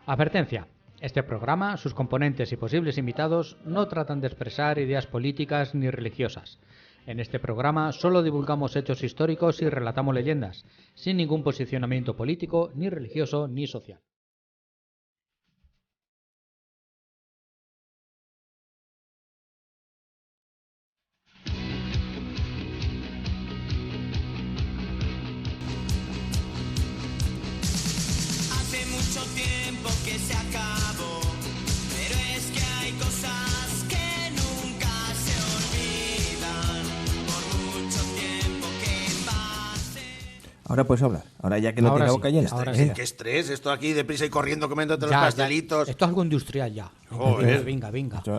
Advertencia. Este programa, sus componentes y posibles invitados no tratan de expresar ideas políticas ni religiosas. En este programa solo divulgamos hechos históricos y relatamos leyendas, sin ningún posicionamiento político, ni religioso, ni social. Hace mucho tiempo que se acabó, pero es que hay cosas que nunca se olvidan, por mucho tiempo que pase. Ahora puedes hablar. Ahora ya que no Ahora tiene sí, boca llena. ahora Venga. sí. Qué estrés, esto aquí deprisa y corriendo comiéndote los Ya, pastelitos. esto es algo industrial ya. Joder. Venga.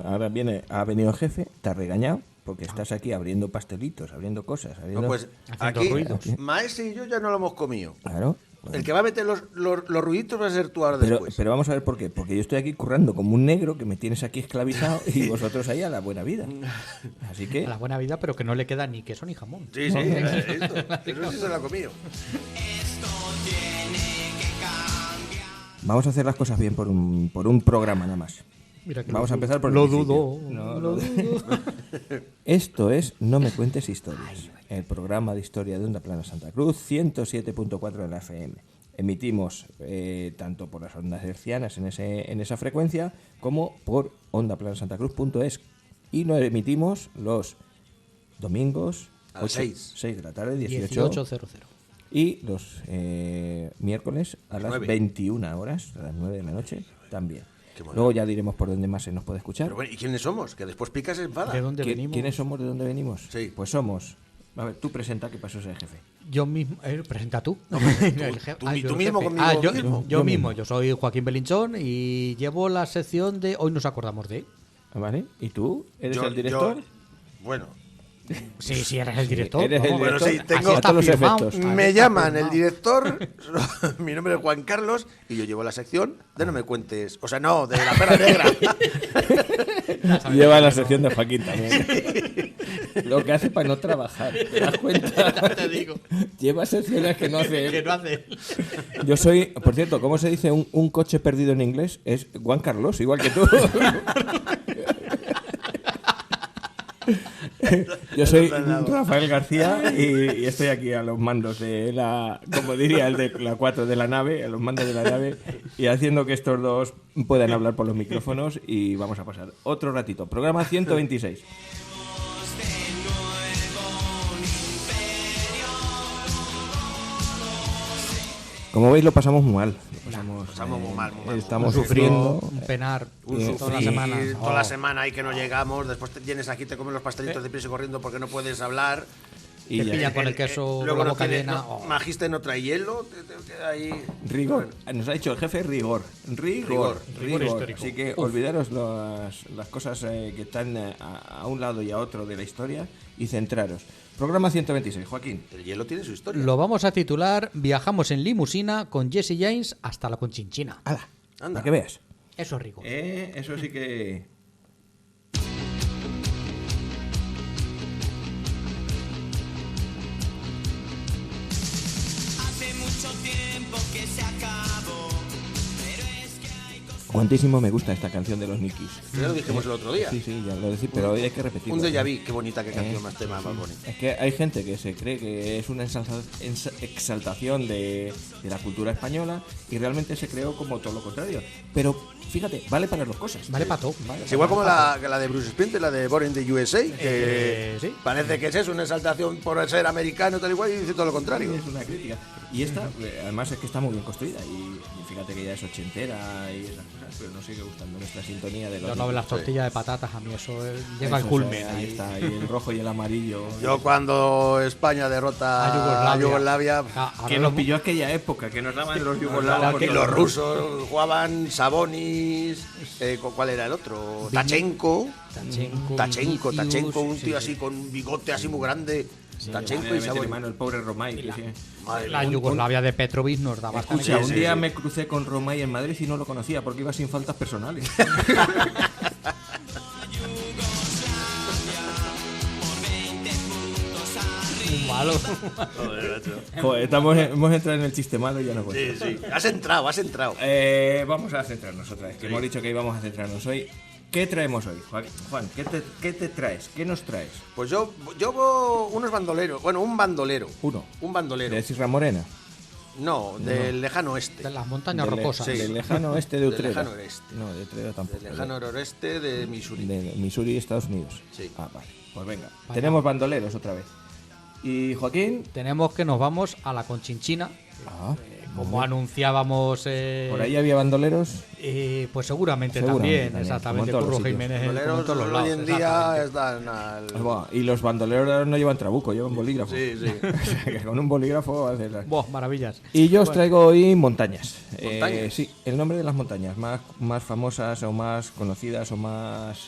Ahora ha venido el jefe, te ha regañado porque estás aquí abriendo pastelitos, abriendo cosas. No, pues Haciendo aquí, ruidos. Maese y yo ya no lo hemos comido. Claro. Bueno. El que va a meter los ruiditos va a ser tú ahora después. Pero vamos a ver por qué. Porque yo estoy aquí currando como un negro que me tienes aquí esclavizado y vosotros ahí a la buena vida. Así que A la buena vida, pero que no le queda ni queso ni jamón. Sí, esto. Eso sí se lo ha comido. vamos a hacer las cosas bien por un programa nada más. Mira que Vamos a lo empezar por el Lo principio. dudo. No, lo dudo. Esto es No me cuentes historias, el programa de historia de Onda Plana Santa Cruz, 107.4 de la FM. Emitimos tanto por las ondas hercianas en esa frecuencia como por ondaplanaSantaCruz.es y lo emitimos los domingos A las 6. 6 de la tarde, 18:00. y los miércoles a las 9. 21 horas, a las 9 de la noche también. Qué bueno. Luego ya diremos por dónde más se nos puede escuchar. Pero bueno, ¿y quiénes somos? Que después picas en enfada. ¿De dónde venimos? ¿Quiénes somos? ¿De dónde venimos? Sí. Pues somos... A ver, tú presenta qué pasó ese jefe. Yo mismo. Presenta tú. tú Yo mismo jefe. conmigo Yo mismo. yo mismo. Yo soy Joaquín Belinchón y llevo la sección de Hoy nos acordamos de. ¿Vale? ¿Y tú? ¿Eres Yo- el director? Bueno, Sí, eres el director. Eres el vamos. Bueno, sí, director. tengo- A Así está todos los firmado. efectos. Así me está llaman el firmado. director, mi nombre es Juan Carlos y yo llevo la sección de No me cuentes, o sea, no, de la perra negra. Lleva la sección de Joaquín también. Lo que hace para no trabajar. ¿Te das cuenta? Te digo. Lleva secciones que no hace él. Que no hace. Yo soy, por cierto, ¿cómo se dice un coche perdido en inglés? Es Juan Carlos, igual que tú. Yo soy Rafael García y estoy aquí a los mandos de la, como diría el de la 4 de la nave, a los mandos de la nave y haciendo que estos dos puedan hablar por los micrófonos y vamos a pasar otro ratito. Programa 126. Como veis lo pasamos muy mal. Pasamos muy mal, muy mal. Estamos Un sufriendo. un penar. Un todas las sufrir, semanas. toda la Oh. semana ahí que no llegamos, después te vienes aquí, te comes los pastelitos de prisa y corriendo porque no puedes hablar. Y Te ya. pilla con el queso, Luego con la no boca tiene, llena. no, Oh. Magiste no trae hielo, te queda ahí. Rigor. Nos ha dicho el jefe rigor. Rigor. Rigor histórico. Así que olvidaros las cosas que están a un lado y a otro de la historia y centraros. Programa 126, Joaquín. El hielo tiene su historia. Lo vamos a titular Viajamos en limusina con Jesse James hasta la Conchinchina. ¡Hala! Anda. Para que veas. Eso es rigor. Eso sí que... Hace mucho tiempo que se acabó, pero es que hay cosas. Cuantísimo me gusta esta canción de los Nikis. Ya lo dijimos el otro día. Sí, ya lo decís, pero hoy hay que repetirlo. Un déjà vu, qué bonita, qué canción más tema más bonita. Es que hay gente que se cree que es una exaltación de la cultura española y realmente se creó como todo lo contrario. Pero fíjate, vale para las dos cosas. Vale para todo. Vale Es igual como la de Bruce Springsteen, la de Born in the USA, que sí. parece que es eso, una exaltación por ser americano tal igual y dice todo lo contrario. Es una crítica. Y esta, además, es que está muy bien construida. Y fíjate que ya es ochentera y esas cosas, pero nos sigue gustando nuestra sintonía de los. Yo no veo las tortillas de patatas, a mí eso llega al Eso, culmen. ahí está, y el rojo y el amarillo. Yo cuando España derrota A a Yugoslavia, Ahora Que lo- nos pilló aquella época, que nos daban los que yugoslavos. los rusos jugaban Sabonis, ¿cuál era el otro? Tachenko, Tachenko, un sí, tío sí. así con un bigote así muy grande. Tachenko y Sabonis. mano el pobre Romay. que sí. Madre La mía. Yugoslavia de Petrovic nos da bastante. Escucha, Sí, un sí, día sí. me crucé con Romay en Madrid y no lo conocía porque iba sin faltas personales. malo. Joder, macho. Joder, hemos entrado en el chiste malo y ya no puedo. Sí, sí. Has entrado. Vamos a centrarnos otra vez, que hemos dicho que íbamos a centrarnos hoy. ¿Qué traemos hoy, Juan? ¿Qué te traes? ¿Qué nos traes? Pues yo unos bandoleros. Bueno, un bandolero. Uno. Un bandolero. ¿De Sierra Morena? No, del lejano oeste. De las montañas Del- rocosas. sí. Del lejano oeste de Del Utrera. lejano oeste. No, de Utrera tampoco. Del lejano noroeste de Missouri. De Missouri, Estados Unidos. Sí. Ah, vale. Pues venga. Vaya. Tenemos bandoleros otra vez. Y Joaquín. Tenemos que nos vamos a la Conchinchina. Ah, Como anunciábamos. por ahí había bandoleros. Pues seguramente, Seguramente también, también, exactamente. como en todos Curro los sitios. Jiménez como en Bandoleros todos los lados. hoy en día exactamente. están al. Buah, y los bandoleros ahora no llevan trabuco, llevan bolígrafo. Sí, sí. O sea, que con un bolígrafo hacen las- Buah, maravillas. Y yo os traigo hoy montañas. ¿Montañas? Sí, el nombre de las montañas más famosas o más conocidas o más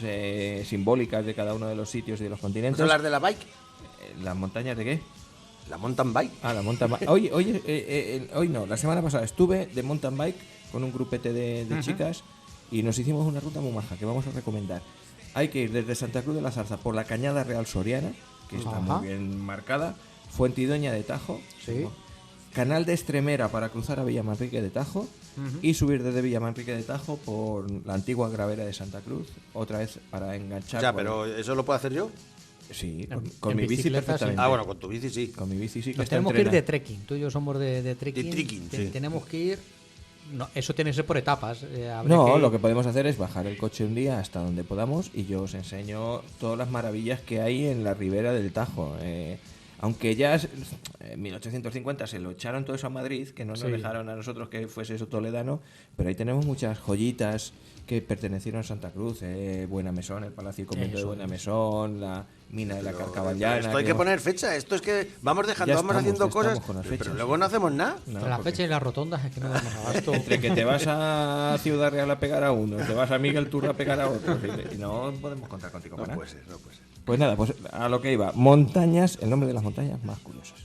simbólicas de cada uno de los sitios y de los continentes. ¿Vas a hablar de la bike? ¿Las montañas de qué? La mountain bike. Ah, la mountain bike. Hoy no, la semana pasada estuve de mountain bike con un grupete de chicas y nos hicimos una ruta muy maja que vamos a recomendar. Hay que ir desde Santa Cruz de la Zarza por la Cañada Real Soriana, que está Ajá. muy bien marcada, Fuentidoña de Tajo, Sí. Canal de Estremera para cruzar a Villamanrique de Tajo y subir desde Villamanrique de Tajo por la antigua gravera de Santa Cruz, otra vez para enganchar. Ya, por- pero ¿eso lo puedo hacer yo? Sí, En- con en mi bici bicicleta, sí. perfectamente. Ah, bueno, con tu bici sí. Con mi bici sí que Nos está tenemos que ir de entrenada. trekking. Tú y yo somos de trekking. De trekking, sí. Tenemos que ir. No, eso tiene que ser por etapas. Habría No, que- lo que podemos hacer es bajar el coche un día hasta donde podamos y yo os enseño todas las maravillas que hay en la ribera del Tajo. Aunque ya en 1850 se lo echaron todo eso a Madrid, que no nos Sí. dejaron a nosotros que fuese eso toledano, pero ahí tenemos muchas joyitas que pertenecieron a Santa Cruz. Buenamesón, el Palacio y Convento de Eso Buenamesón, la mina de la Pero Carcaballana. esto hay que poner fecha. Esto es que vamos dejando, Ya vamos estamos, haciendo ya cosas, estamos con las pero fechas. luego no hacemos nada. No, Entre la porque- fecha y las rotondas es que no damos abasto. Entre que te vas a Ciudad Real a pegar a uno, te vas a Miguel Turra a pegar a otro, y no podemos contar contigo No para puede nada. ser, no puede ser. Pues nada, pues a lo que iba. Montañas, el nombre de las montañas más curiosas.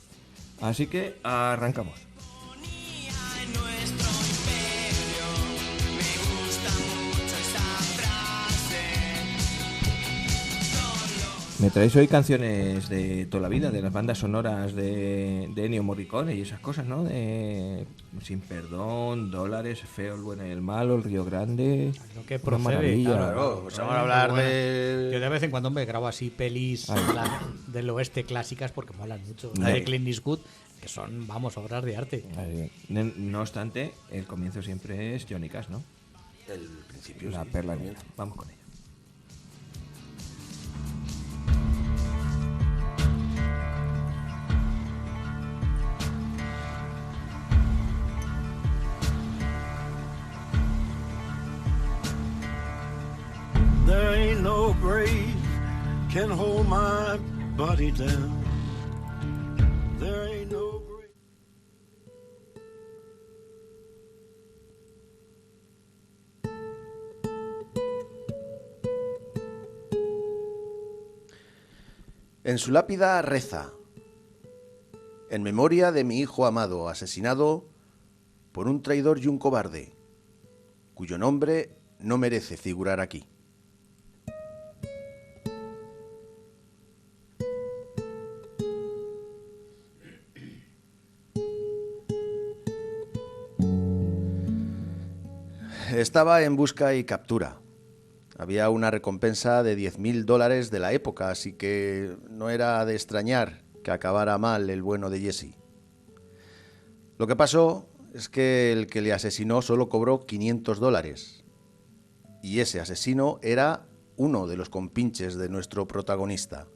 Así que arrancamos. En nuestro imperio me gusta mucho esa frase. Me traéis hoy canciones de toda la vida, de las bandas sonoras de Ennio Morricone y esas cosas, ¿no? De Sin Perdón, Dólares, Feo, el Bueno y el Malo, El Río Grande. Lo que Una procede, maravilla. Claro, pues vamos a hablar Bueno, de. Yo de vez en cuando me grabo así pelis Ay. del oeste clásicas porque molan mucho. Ay. La de Clint Eastwood, que son, vamos, obras de arte. No obstante, el comienzo siempre es Johnny Cash, ¿no? El principio. La sí. perla negra. Vamos con ella. There ain't no grave can hold my body down. There ain't no grave. En su lápida reza: en memoria de mi hijo amado, asesinado por un traidor y un cobarde, cuyo nombre no merece figurar aquí. Estaba en busca y captura. Había una recompensa de $10,000 de la época, así que no era de extrañar que acabara mal el bueno de Jesse. Lo que pasó es que el que le asesinó solo cobró $500. Y ese asesino era uno de los compinches de nuestro protagonista.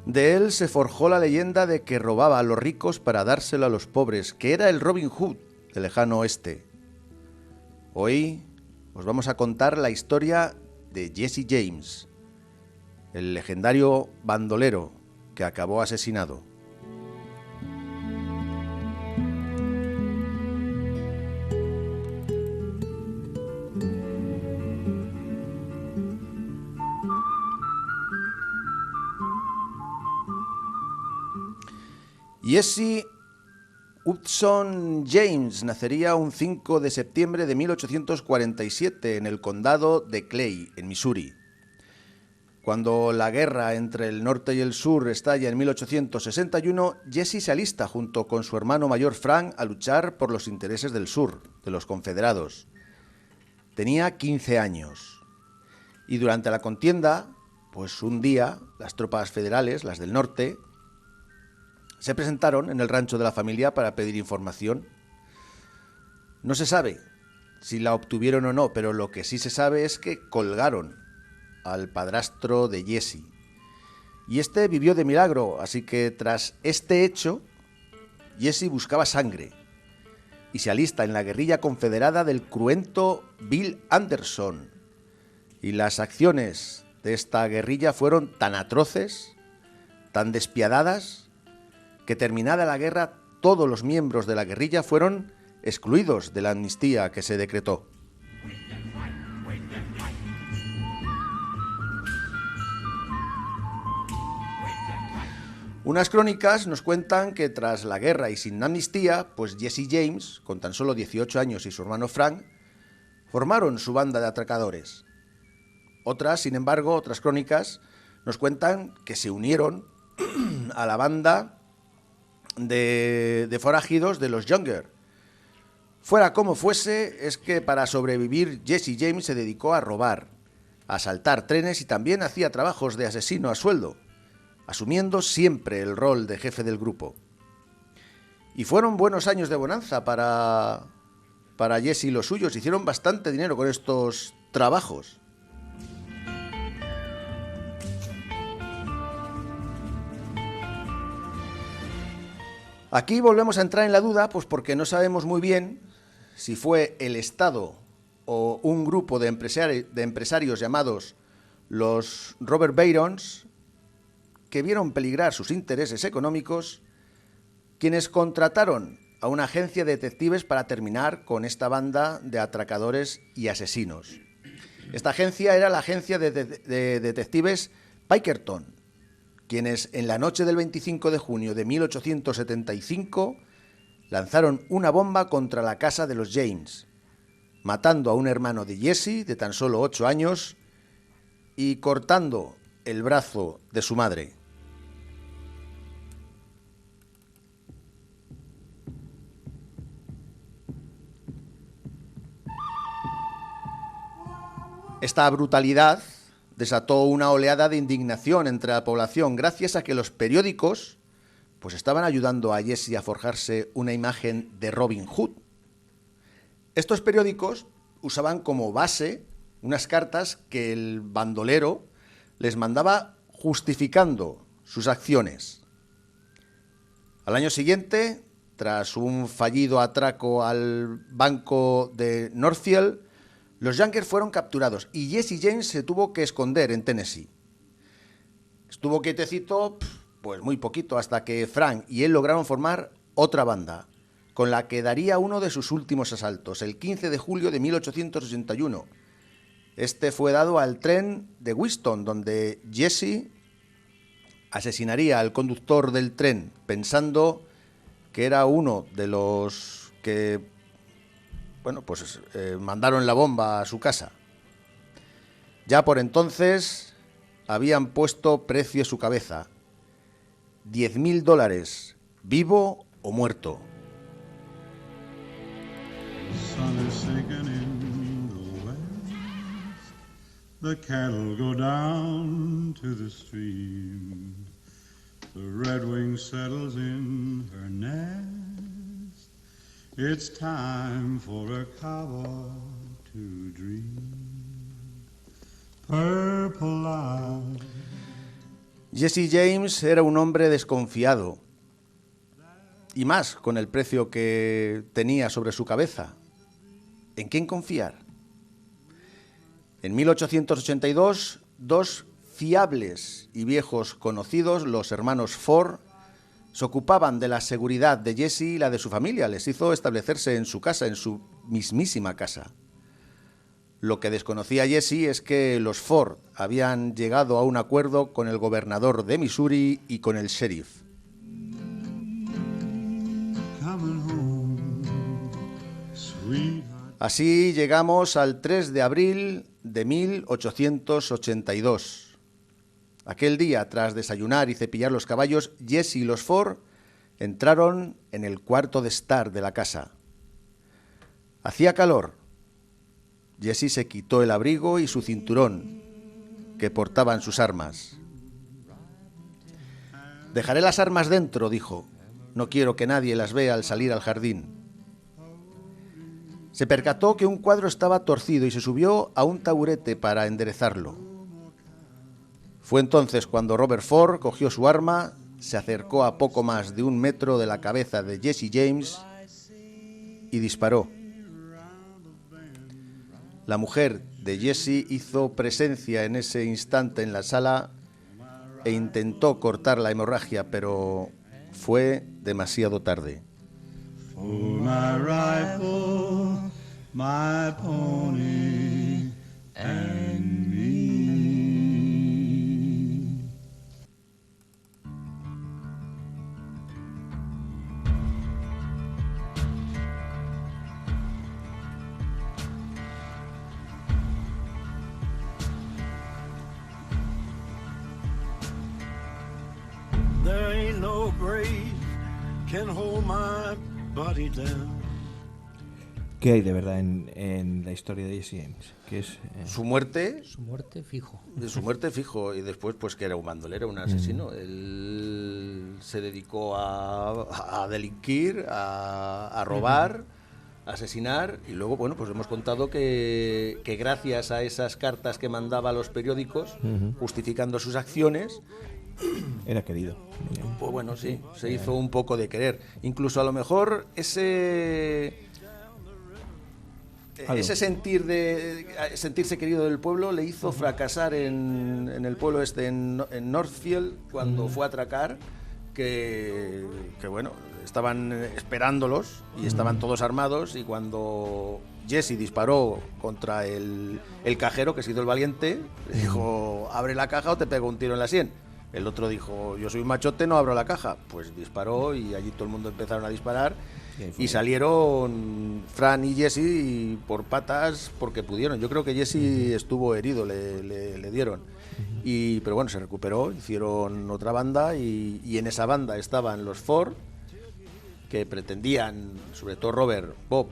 De él se forjó la leyenda de que robaba a los ricos para dárselo a los pobres, que era el Robin Hood del lejano oeste. Hoy os vamos a contar la historia de Jesse James, el legendario bandolero que acabó asesinado. Jesse Hudson James nacería un 5 de septiembre de 1847 en el condado de Clay, en Missouri. Cuando la guerra entre el norte y el sur estalla en 1861, Jesse se alista junto con su hermano mayor Frank a luchar por los intereses del sur, de los confederados. Tenía 15 años. Y durante la contienda, pues un día, las tropas federales, las del norte, se presentaron en el rancho de la familia para pedir información. No se sabe si la obtuvieron o no, pero lo que sí se sabe es que colgaron al padrastro de Jesse. Y este vivió de milagro, así que tras este hecho, Jesse buscaba sangre y se alista en la guerrilla confederada del cruento Bill Anderson. Y las acciones de esta guerrilla fueron tan atroces, tan despiadadas, que terminada la guerra, todos los miembros de la guerrilla fueron excluidos de la amnistía que se decretó. Unas crónicas nos cuentan que tras la guerra y sin amnistía, pues Jesse James, con tan solo 18 años, y su hermano Frank, formaron su banda de atracadores. Otras, sin embargo, otras crónicas nos cuentan que se unieron a la banda de forajidos de los Younger. Fuera como fuese, es que para sobrevivir Jesse James se dedicó a robar, a asaltar trenes y también hacía trabajos de asesino a sueldo, asumiendo siempre el rol de jefe del grupo. Y fueron buenos años de bonanza para Jesse y los suyos. Hicieron bastante dinero con estos trabajos. Aquí volvemos a entrar en la duda, pues porque no sabemos muy bien si fue el Estado o un grupo de empresarios llamados los Robert Barons, que vieron peligrar sus intereses económicos, quienes contrataron a una agencia de detectives para terminar con esta banda de atracadores y asesinos. Esta agencia era la agencia de detectives Pinkerton, quienes en la noche del 25 de junio de 1875 lanzaron una bomba contra la casa de los James, matando a un hermano de Jesse de tan solo 8 años y cortando el brazo de su madre. Esta brutalidad desató una oleada de indignación entre la población gracias a que los periódicos pues estaban ayudando a Jesse a forjarse una imagen de Robin Hood. Estos periódicos usaban como base unas cartas que el bandolero les mandaba justificando sus acciones. Al año siguiente, tras un fallido atraco al banco de Northfield, los Younger fueron capturados y Jesse James se tuvo que esconder en Tennessee. Estuvo quietecito, pues muy poquito, hasta que Frank y él lograron formar otra banda, con la que daría uno de sus últimos asaltos, el 15 de julio de 1881. Este fue dado al tren de Winston, donde Jesse asesinaría al conductor del tren, pensando que era uno de los que mandaron la bomba a su casa. Ya por entonces habían puesto precio a su cabeza: $10,000, vivo o muerto. Sun is sinking in the west. The cattle go down to the stream. The redwing settles in her nest. It's time for a cowboy to dream. Purple eyes. Jesse James era un hombre desconfiado, y más con el precio que tenía sobre su cabeza. ¿En quién confiar? En 1882, dos fiables y viejos conocidos, los hermanos Ford, se ocupaban de la seguridad de Jesse y la de su familia. Les hizo establecerse en su casa, en su mismísima casa. Lo que desconocía Jesse es que los Ford habían llegado a un acuerdo con el gobernador de Missouri y con el sheriff. coming home, sweetheart. Así llegamos al 3 de abril de 1882. Aquel día, tras desayunar y cepillar los caballos, Jesse y los Ford entraron en el cuarto de estar de la casa. Hacía calor. Jesse se quitó el abrigo y su cinturón, que portaban sus armas. «Dejaré las armas dentro», dijo. «No quiero que nadie las vea al salir al jardín». Se percató que un cuadro estaba torcido y se subió a un taburete para enderezarlo. Fue entonces cuando Robert Ford cogió su arma, se acercó a poco más de 1 metro de la cabeza de Jesse James y disparó. La mujer de Jesse hizo presencia en ese instante en la sala e intentó cortar la hemorragia, pero fue demasiado tarde. For my rifle, my pony, and me. There ain't no grave can hold my body down. ¿Qué hay de verdad en la historia de Jesse James? ¿Qué es, Su muerte, Su muerte fijo. de su muerte fijo, y después pues que era un bandolero, un asesino. Él se dedicó a delinquir, a robar, a asesinar, y luego, bueno, pues hemos contado que gracias a esas cartas que mandaba a los periódicos, justificando sus acciones, Era querido. pues bueno, sí, se hizo un poco de querer. Incluso a lo mejor ese sentirse querido del pueblo le hizo fracasar en el pueblo en Northfield cuando fue a atracar, que bueno, estaban esperándolos y estaban todos armados, y cuando Jesse disparó contra el cajero, que se hizo el valiente, le dijo: abre la caja o te pego un tiro en la sien. El otro dijo: yo soy un machote, no abro la caja. Pues disparó y allí todo el mundo empezaron a disparar y salieron Fran y Jesse por patas porque pudieron. Yo creo que Jesse estuvo herido, le dieron. Pero bueno, se recuperó, hicieron otra banda y en esa banda estaban los Ford, que pretendían, sobre todo Robert, Bob,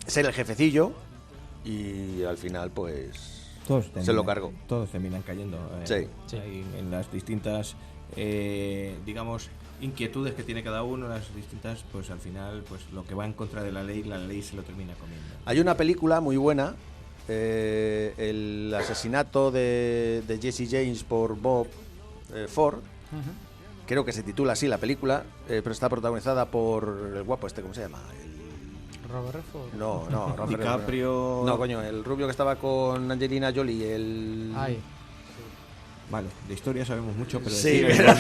ser el jefecillo, y al final pues se lo cargó. Todos terminan cayendo Sí. ahí en las distintas, digamos, inquietudes que tiene cada uno, las distintas, pues al final, pues lo que va en contra de la ley se lo termina comiendo. Hay una película muy buena, el asesinato de Jesse James por Bob Ford. Creo que se titula así la película, pero está protagonizada por el guapo ¿cómo se llama? Robert Redford. No, Robert DiCaprio. No, coño, el rubio que estaba con Angelina Jolie, Ay, Vale, de historia sabemos mucho, pero Sí, de pero-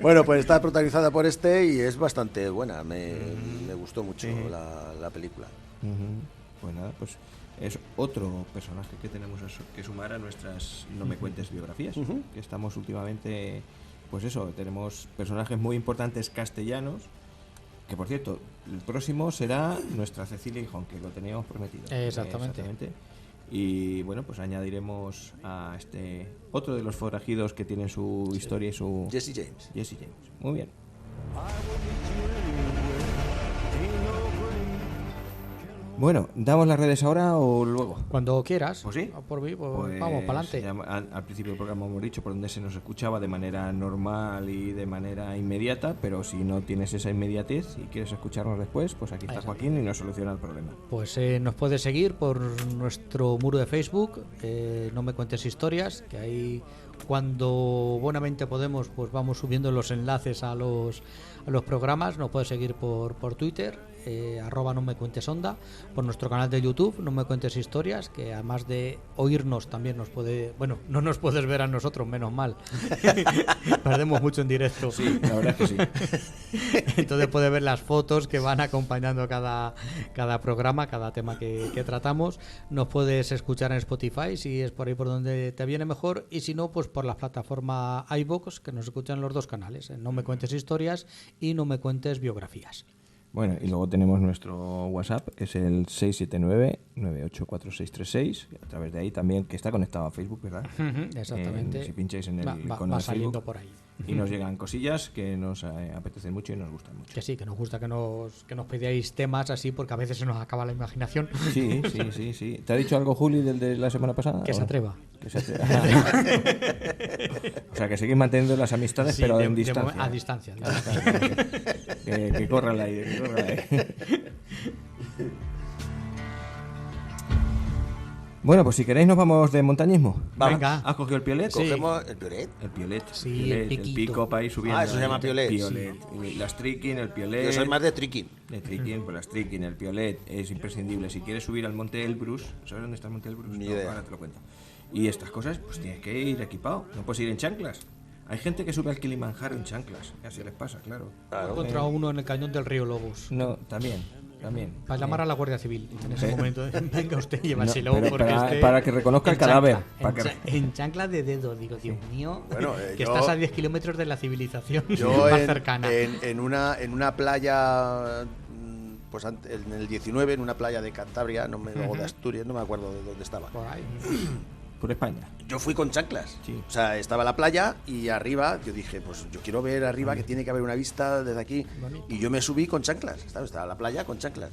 bueno, pues está protagonizada por y es bastante buena. Me gustó mucho la película. Pues nada, pues es otro personaje que tenemos que sumar a nuestras No me cuentes biografías, que estamos últimamente, pues eso, tenemos personajes muy importantes castellanos, que por cierto, el próximo será nuestra Cecilia Hijón, que lo teníamos prometido. Exactamente. Y bueno, pues añadiremos a este otro de los forajidos que tienen su historia y su... Jesse James. Jesse James. Muy bien. Bueno, ¿damos las redes ahora o luego? cuando quieras. Pues sí. Por mí, pues Pues vamos, para adelante. ya al principio del programa hemos dicho por donde se nos escuchaba de manera normal y de manera inmediata, pero si no tienes esa inmediatez y quieres escucharnos después, pues aquí está Joaquín y nos soluciona el problema. Pues nos puedes seguir por nuestro muro de Facebook, No me cuentes historias, que ahí cuando buenamente podemos pues vamos subiendo los enlaces a los programas. Nos puedes seguir por Twitter, @ no me cuentes onda, por nuestro canal de YouTube, No me cuentes historias, que además de oírnos también nos puede, bueno, no nos puedes ver a nosotros, menos mal. Perdemos mucho en directo. Sí, la verdad es que sí. Entonces puedes ver las fotos que van acompañando cada programa, cada tema que tratamos. Nos puedes escuchar en Spotify si es por ahí por donde te viene mejor, y si no, pues pues por la plataforma iVoox, que nos escuchan los dos canales, No me cuentes historias y No me cuentes biografías. Bueno, y luego tenemos nuestro WhatsApp, es el 679-984636. A través de ahí también, que está conectado a Facebook, ¿verdad? Exactamente. Si pincháis en el icono va de saliendo Facebook, por ahí. y nos llegan cosillas que nos apetecen mucho y nos gustan mucho. Que sí, que nos gusta que nos pidáis temas así, porque a veces se nos acaba la imaginación. Sí. ¿Te ha dicho algo Juli del de la semana pasada? Que se atreva. Que se atreva. O sea, que seguís manteniendo las amistades, Sí, pero de- en de distancia. momen- a distancia. Que corra el aire, que corra el aire. Bueno, pues si queréis nos vamos de montañismo. Venga. ¿Has cogido el piolet? Sí. Cogemos el piolet. El piolet. Sí, Piolet, el piquito. pico para ir subiendo. Ah, eso se llama piolet. Piolet. Las trekking, el piolet. Yo soy más de trekking. De trekking, pues las trekking, el piolet es imprescindible. Si quieres subir al monte Elbrus, ¿sabes dónde está el monte Elbrus? Ni No, idea. ahora te lo cuento. Y estas cosas, pues tienes que ir equipado. No puedes ir en chanclas. Hay gente que sube al Kilimanjaro en chanclas. Así les pasa, claro. He encontrado uno en el cañón del río Lobos. No, también. Para llamar a la Guardia Civil en ese Sí. momento. Venga usted, llévaselo. No, pero porque para- es que para que reconozca el en cadáver, chancla, para en, que- en chancla de dedo, digo, Dios mío. Bueno, que yo- estás a 10 kilómetros de la civilización Yo más en, cercana. en una playa, pues en el 19, en una playa de Cantabria, o de Asturias, no me acuerdo de dónde estaba. Por ahí. Por España. Yo fui con chanclas. Sí. O sea, estaba la playa y arriba, yo dije, pues yo quiero ver arriba, que tiene que haber una vista desde aquí. Bonito. Y yo me subí con chanclas. Estaba la playa con chanclas.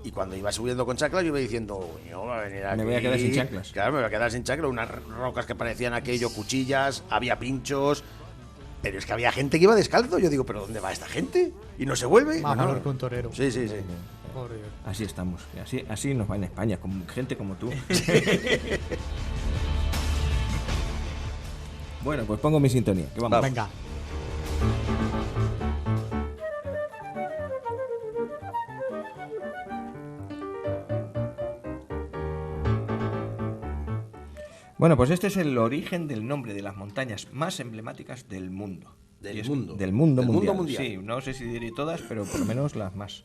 Y cuando iba subiendo con chanclas, yo iba diciendo, "Coño, va a venir aquí". Me voy a quedar sin chanclas. Claro, me voy a quedar sin chanclas. Unas rocas que parecían aquello, cuchillas, había pinchos. Pero es que había gente que iba descalzo. Yo digo, ¿pero dónde va esta gente? ¿Y no se vuelve? Más No, no. valor que un torero. Sí. Por Dios. Así estamos. Así nos va en España, con gente como tú. Bueno, pues pongo mi sintonía. Que vamos. Venga. Bueno, pues este es el origen del nombre de las montañas más emblemáticas del mundo. Del Y es- mundo. Del mundo Del mundo mundial. mundial. Sí, no sé si diré todas, pero por lo menos las más.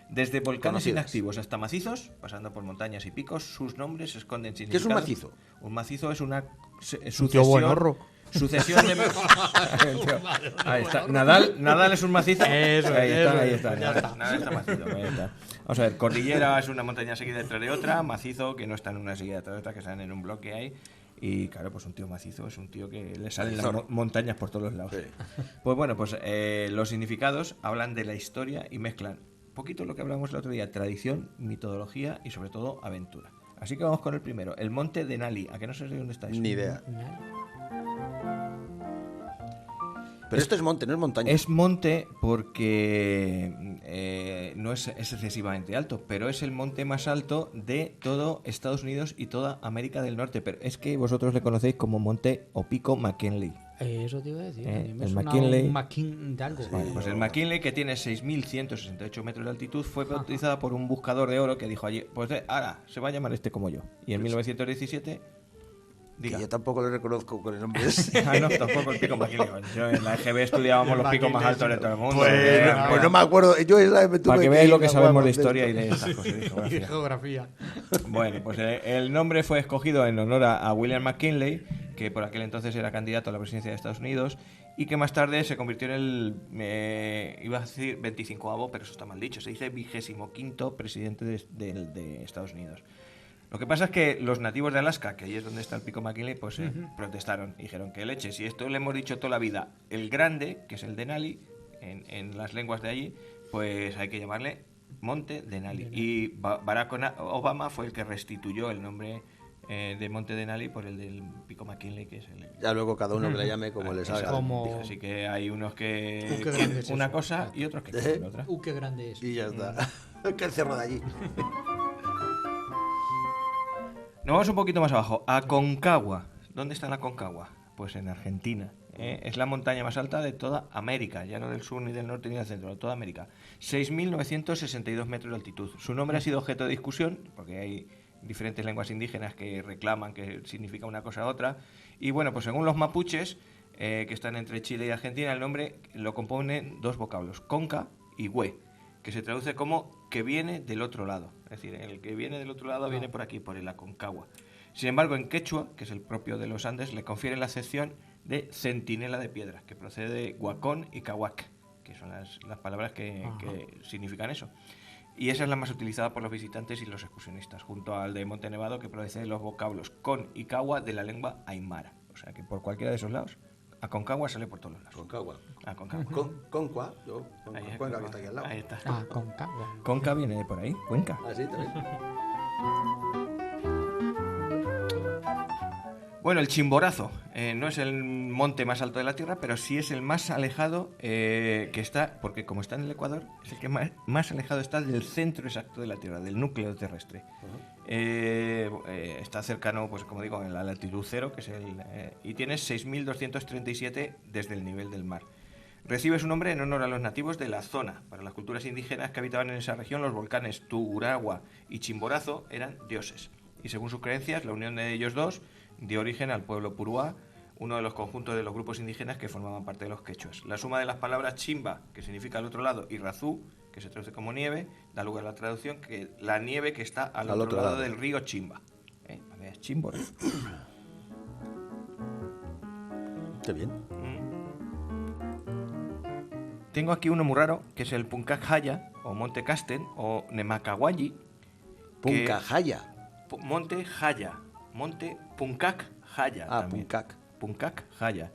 Desde volcanes Conocidas. inactivos hasta macizos, pasando por montañas y picos, sus nombres esconden ¿Qué es un significado. macizo? Un macizo es una tío sucesión, buenorro. sucesión de... Ahí está. Nadal es un macizo. Eso, ahí eso, está, ahí está. ya está. Nadal está macizo, ahí está. Vamos a ver, cordillera es una montaña seguida detrás de otra, macizo que no está en una seguida detrás de otra, que están en un bloque ahí. Y claro, pues un tío macizo es un tío que le salen las montañas por todos los lados. Sí. Pues bueno, pues los significados hablan de la historia y mezclan un poquito lo que hablamos el otro día, tradición, mitología y sobre todo aventura. Así que vamos con el primero, el monte Denali. ¿A que no sé de dónde está eso? Ni idea. Pero esto es monte, no es montaña. Es monte porque no es excesivamente alto, pero es el monte más alto de todo Estados Unidos y toda América del Norte. Pero es que vosotros le conocéis como monte o pico McKinley. Eso te iba a decir. A mí me el suena McKinley. un McKin de algo. Vale, pues el McKinley, que tiene 6.168 metros de altitud, fue bautizada por un buscador de oro que dijo allí, pues ahora se va a llamar este como yo. Y en 1917... Que Diga. yo tampoco le reconozco con el nombre. Ah, no, tampoco el pico McKinley. Yo en la EGB estudiábamos los picos más altos de todo el mundo. Pues no me acuerdo. Yo esa vez me tuve Para que ir veáis lo que a sabemos de esto. historia y de estas cosas. de Y de geografía. geografía. Bueno, pues el nombre fue escogido en honor a William McKinley, que por aquel entonces era candidato a la presidencia de Estados Unidos y que más tarde se convirtió en el, iba a decir 25avo, pero eso está mal dicho, se dice 25º presidente de Estados Unidos. Lo que pasa es que los nativos de Alaska, que ahí es donde está el pico McKinley, pues protestaron y dijeron que leche, si esto le hemos dicho toda la vida, el grande, que es el Denali, en las lenguas de allí, pues hay que llamarle Monte Denali. Y Barack Obama fue el que restituyó el nombre de Monte Denali por el del pico McKinley, que es el... Ya luego cada uno que le llame como le salga. Como- Así que hay unos que qué grande quieren es una eso. cosa y otros que quieren otra. Qué grande es. Y ya está. Que el cerro de allí. Nos vamos un poquito más abajo, a Aconcagua. ¿Dónde está la Aconcagua? Pues en Argentina. Es la montaña más alta de toda América, ya no del sur, ni del norte, ni del centro, de toda América. 6.962 metros de altitud. Su nombre ha sido objeto de discusión, porque hay diferentes lenguas indígenas que reclaman que significa una cosa u otra. Y bueno, pues según los mapuches, que están entre Chile y Argentina, el nombre lo componen dos vocablos, conca y hue, que se traduce como que viene del otro lado. Es decir, el que viene del otro lado viene por aquí, por el Aconcagua. Sin embargo, en quechua, que es el propio de los Andes, le confiere la acepción de centinela de piedra, que procede de huacón y cahuac, que son las palabras que significan eso. Y esa es la más utilizada por los visitantes y los excursionistas, junto al de Monte Nevado, que procede de los vocablos con y cagua de la lengua aymara. O sea que por cualquiera de esos lados, Aconcagua sale por todos los lados. Concagua. Aconcagua. Concua, yo, Ahí es, Cuenca, que está aquí al lado. Ahí está. Ah, con cagua. Conca viene de por ahí, Cuenca. Ah, sí, también. Bueno, el Chimborazo no es el monte más alto de la Tierra, pero sí es el más alejado que está, porque como está en el Ecuador, es el que más alejado está del centro exacto de la Tierra, del núcleo terrestre. Está cercano, pues como digo, en la latitud cero, que es y tiene 6.237 desde el nivel del mar. Recibe su nombre en honor a los nativos de la zona. Para las culturas indígenas que habitaban en esa región, los volcanes Tungurahua y Chimborazo eran dioses. Y según sus creencias, la unión de ellos dos dio origen al pueblo Puruá, uno de los conjuntos de los grupos indígenas que formaban parte de los quechuas. La suma de las palabras chimba, que significa al otro lado, y razú, que se traduce como nieve, da lugar a la traducción que la nieve que está al otro lado del río Chimba. Es Chimborazo. Qué bien. Tengo aquí uno muy raro, que es el Punkak Jaya, o Monte Casten, o Nemacahuayi. Puncajaya. Monte Jaya. Monte Punkak Jaya. Ah, también. Punkak. Punkak Jaya.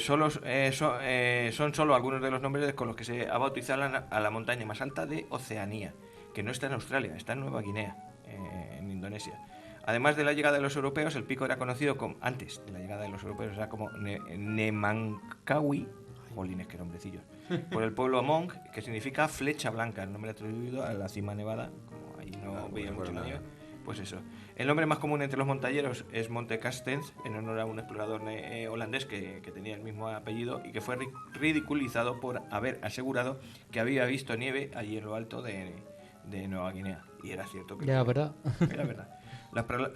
Son solo algunos de los nombres con los que se ha bautizado a la montaña más alta de Oceanía, que no está en Australia, está en Nueva Guinea, en Indonesia. Además de la llegada de los europeos, el pico era conocido como, antes de la llegada de los europeos, era como Nemankawi, jolines, qué nombrecillos, por el pueblo Hmong, que significa flecha blanca, el nombre atribuido a la cima nevada, como ahí no veía mucho la nieve. Pues eso. El nombre más común entre los montañeros es Monte Castens, en honor a un explorador holandés que tenía el mismo apellido y que fue ridiculizado por haber asegurado que había visto nieve allí en lo alto de Nueva Guinea. Y era cierto que Ya, ¿verdad? era verdad.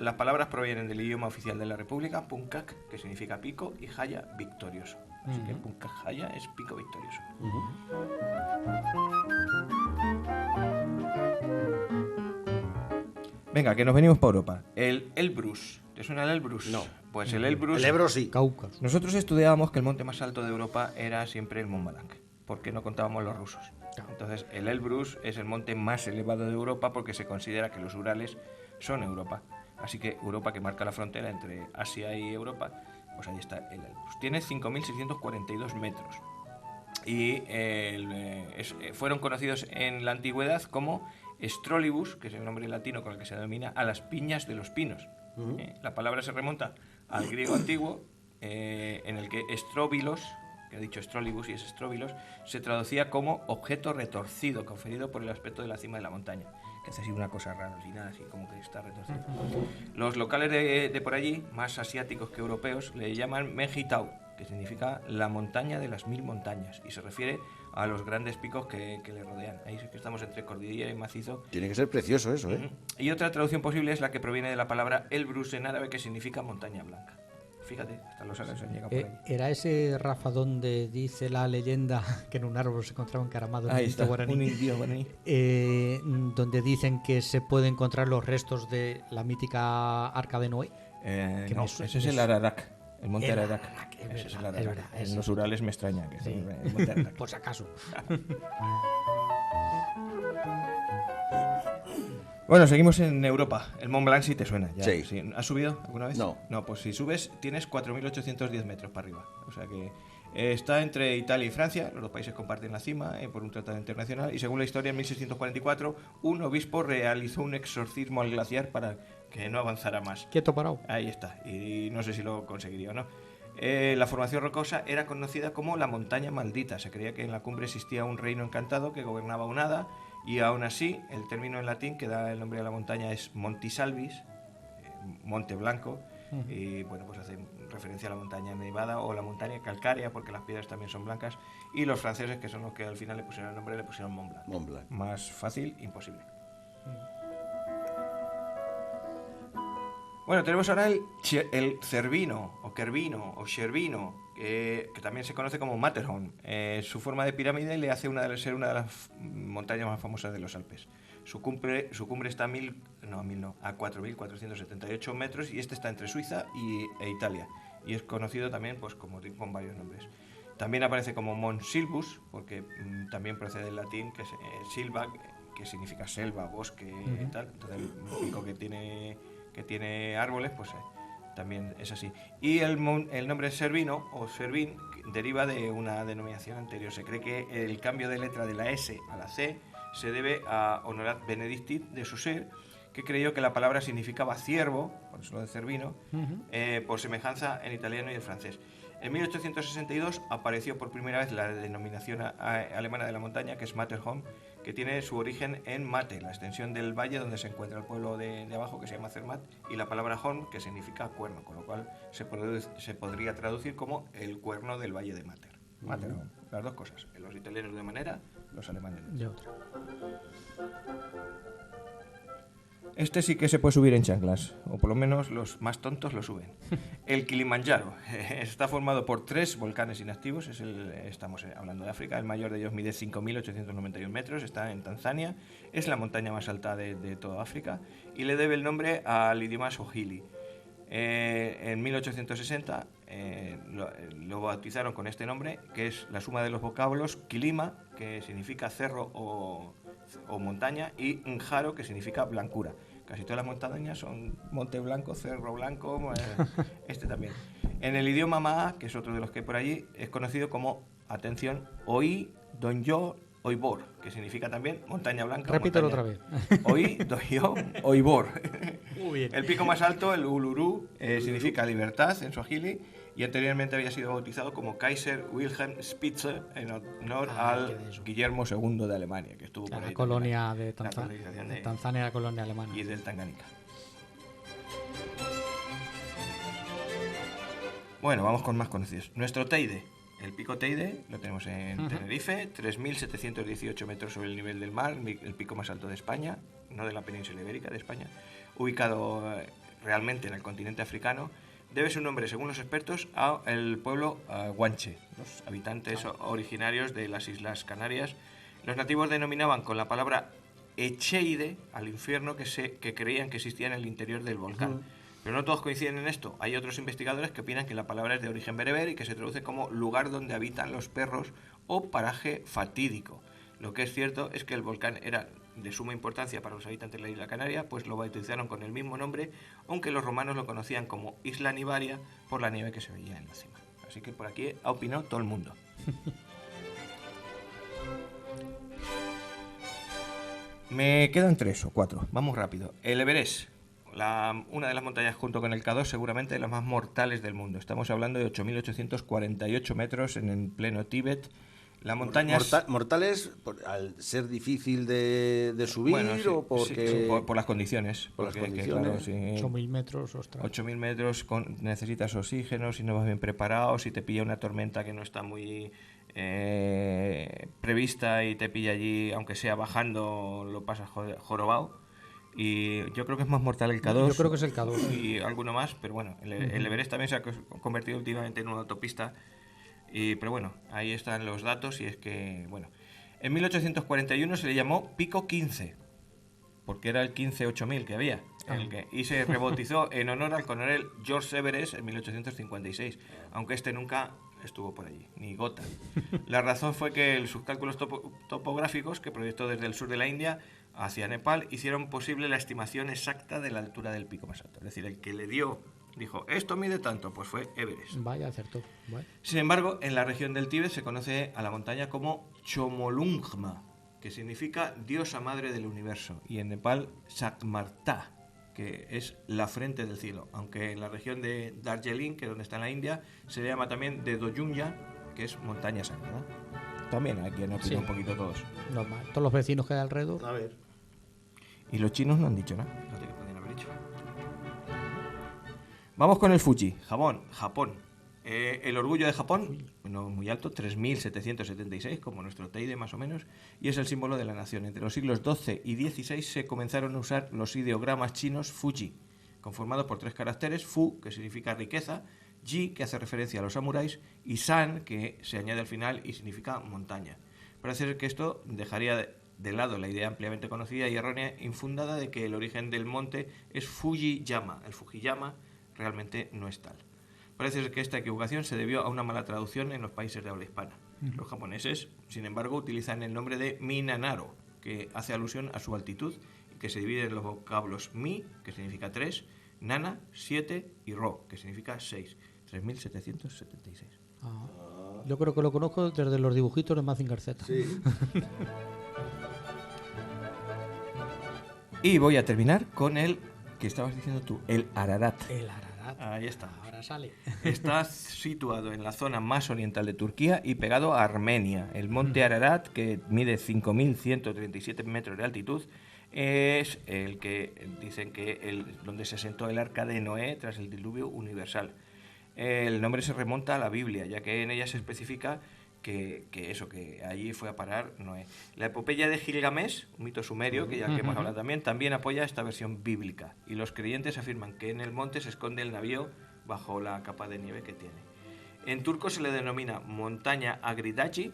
Las palabras provienen del idioma oficial de la República, Punkak, que significa pico, y Jaya, victorioso. Así que Punkak Jaya es pico victorioso. Venga, que nos venimos para Europa. El Elbrus. ¿Te suena el Elbrus? No. Pues el Elbrus... El Ebro sí. Cáucaso. Nosotros estudiábamos que el monte más alto de Europa era siempre el Mont Blanc, porque no contábamos los rusos. Entonces, el Elbrus es el monte más elevado de Europa porque se considera que los Urales son Europa. Así que Europa, que marca la frontera entre Asia y Europa, pues ahí está el Elbrus. Tiene 5.642 metros. Y fueron conocidos en la antigüedad como Strolibus, que es el nombre latino con el que se denomina a las piñas de los pinos. La palabra se remonta al griego antiguo, en el que estróbilos, que ha dicho Strolibus y es estróbilos, se traducía como objeto retorcido, conferido por el aspecto de la cima de la montaña, que hace así una cosa rara, así nada, así como que está retorcido. Los locales de por allí, más asiáticos que europeos, le llaman Mengitau, que significa la montaña de las 1000 montañas, y se refiere a los grandes picos que le rodean. Ahí sí que estamos entre cordillera y macizo. Tiene que ser precioso eso, ¿eh? Y otra traducción posible es la que proviene de la palabra Elbrus en árabe, que significa montaña blanca. Fíjate, hasta los árabes han llegado por ahí. ¿Era ese Rafa donde dice la leyenda que en un árbol se encontraba encaramado un Ahí indio está, guaraní? un indio guaraní. Donde dicen que se puede encontrar los restos de la mítica Arca de Noé. Que No, me ese su- es me el su- Ararak, el monte El Ararak. Ararak, es Ese verdad, es el es Ararak. verdad, En es- los Urales me extraña que Sí. sea el monte Ararak. Por si acaso. Bueno, seguimos en Europa. El Mont Blanc sí te suena. Ya. Sí. ¿Has subido alguna vez? No. No, pues si subes tienes 4.810 metros para arriba. O sea que está entre Italia y Francia. Los dos países comparten la cima por un tratado internacional. Y según la historia, en 1644, un obispo realizó un exorcismo al glaciar para que no avanzara más. Quieto parado. Ahí está. Y no sé si lo conseguiría o no. La formación rocosa era conocida como la montaña maldita. Se creía que en la cumbre existía un reino encantado que gobernaba un hada, y aún así el término en latín que da el nombre a la montaña es Montisalvis, Monte Blanco, y bueno, pues hace referencia a la montaña nevada o la montaña calcárea porque las piedras también son blancas, y los franceses, que son los que al final le pusieron el nombre, le pusieron Mont Blanc. Mont Blanc. Más fácil, imposible. Bueno, tenemos ahora el Cervino, o Cervino, o Cervino, que también se conoce como Matterhorn. Su forma de pirámide le hace ser una de las montañas más famosas de los Alpes. Su cumbre está a 4.478 metros y este está entre Suiza e Italia. Y es conocido también, pues como digo, con varios nombres. También aparece como Mons Silvus, porque también procede del latín, que es silva, que significa selva, bosque y tal. Entonces el pico que tiene árboles, pues también es así. Y el nombre Cervino o Cervín deriva de una denominación anterior. Se cree que el cambio de letra de la S a la C se debe a Honorat Benedicti de Saussure, que creyó que la palabra significaba ciervo, por eso lo de Cervino, por semejanza en italiano y en francés. En 1862 apareció por primera vez la denominación alemana de la montaña, que es Matterhorn, que tiene su origen en Mate, la extensión del valle donde se encuentra el pueblo de abajo, que se llama Zermatt, y la palabra Horn, que significa cuerno, con lo cual se podría traducir como el cuerno del valle de Matter. Matterhorn, las dos cosas, los italianos de manera, los alemanes de otra. Este sí que se puede subir en chanclas, o por lo menos los más tontos lo suben. El Kilimanjaro está formado por 3 volcanes inactivos, estamos hablando de África, el mayor de ellos mide 5.891 metros, está en Tanzania, es la montaña más alta de toda África y le debe el nombre al idioma Swahili. En 1860 lo bautizaron con este nombre, que es la suma de los vocablos Kilima, que significa cerro o montaña, y Njaro, que significa blancura. Casi todas las montañas son monte blanco, cerro blanco, este también. En el idioma Maa, que es otro de los que hay por allí, es conocido como, atención, Oi Donyo Oibor, que significa también montaña blanca. Repítelo otra vez. Oi Donyo Oibor. Muy bien. El pico más alto, el Uluru, significa libertad en Swahili, y anteriormente había sido bautizado como Kaiser Wilhelm Spitze en honor al Guillermo II de Alemania, que estuvo por ahí. La colonia también, de Tanzania, la colonia alemana. Y del Tanganica. Bueno, vamos con más conocidos. Nuestro Teide. El pico Teide lo tenemos en Tenerife, 3.718 metros sobre el nivel del mar, el pico más alto de España, no de la península ibérica, de España, ubicado realmente en el continente africano. Debe su nombre, según los expertos, al pueblo guanche, los habitantes originarios de las Islas Canarias. Los nativos denominaban con la palabra Echeide al infierno que creían que existía en el interior del volcán. Pero no todos coinciden en esto. Hay otros investigadores que opinan que la palabra es de origen bereber y que se traduce como lugar donde habitan los perros o paraje fatídico. Lo que es cierto es que el volcán era de suma importancia para los habitantes de la isla Canaria, pues lo bautizaron con el mismo nombre, aunque los romanos lo conocían como Isla Nivaria por la nieve que se veía en la cima. Así que por aquí ha opinado todo el mundo. Me quedan 3 o 4, vamos rápido. El Everest, una de las montañas junto con el K2 seguramente de las más mortales del mundo. Estamos hablando de 8.848 metros en pleno Tíbet. La montaña mortales al ser difícil de subir, bueno, sí, o porque sí, por las condiciones. Por las condiciones. Claro, sí, 8.000 metros, ostras. 8.000 metros, necesitas oxígeno, si no vas bien preparado, si te pilla una tormenta que no está muy prevista y te pilla allí, aunque sea bajando, lo pasas jorobado. Y yo creo que es más mortal el K2. Yo creo que es el K2. Y alguno más, pero bueno, el Everest también se ha convertido últimamente en una autopista. Pero bueno, ahí están los datos y es que, bueno, en 1841 se le llamó Pico 15, porque era el 15-8000 que había, y se rebautizó en honor al coronel George Everest en 1856, aunque este nunca estuvo por allí, ni gota. La razón fue que sus cálculos topográficos, que proyectó desde el sur de la India hacia Nepal, hicieron posible la estimación exacta de la altura del pico más alto. Es decir, el que le dio... Dijo, esto mide tanto, pues fue Everest. Vaya, acertó. Vaya. Sin embargo, en la región del Tíbet se conoce a la montaña como Chomolungma, que significa diosa madre del universo, y en Nepal Samartha, que es la frente del cielo, aunque en la región de Darjeeling, que es donde está en la India, se le llama también de Doyunya, que es montaña sagrada. También aquí han opinado un poquito todos. Normal. Todos los vecinos que hay alrededor. A ver. Y los chinos no han dicho nada. No sé qué podrían haber dicho. Vamos con el Fuji, Japón. El orgullo de Japón, no muy alto, 3.776, como nuestro Teide más o menos, y es el símbolo de la nación. Entre los siglos XII y XVI se comenzaron a usar los ideogramas chinos Fuji, conformados por 3 caracteres: Fu, que significa riqueza, Ji, que hace referencia a los samuráis, y San, que se añade al final y significa montaña. Parece ser que esto dejaría de lado la idea ampliamente conocida y errónea infundada de que el origen del monte es Fujiyama. El Fujiyama realmente no es tal. Parece ser que esta equivocación se debió a una mala traducción en los países de habla hispana. Los japoneses, sin embargo, utilizan el nombre de Minanaro, que hace alusión a su altitud y que se divide en los vocablos mi, que significa 3, nana, 7 y ro, que significa 6. 3.776. Yo creo que lo conozco desde los dibujitos de Mazinger Z. Sí. Y voy a terminar con el que estabas diciendo tú, el Ararat. El Ararat. Ahí está. Ahora sale. Está situado en la zona más oriental de Turquía y pegado a Armenia. El monte Ararat, que mide 5.137 metros de altitud, es el que dicen que donde se sentó el arca de Noé tras el diluvio universal. El nombre se remonta a la Biblia, ya que en ella se especifica que allí fue a parar Noé. La epopeya de Gilgamesh, un mito sumerio, que ya que hemos hablado también apoya esta versión bíblica. Y los creyentes afirman que en el monte se esconde el navío bajo la capa de nieve que tiene. En turco se le denomina montaña Agridaci,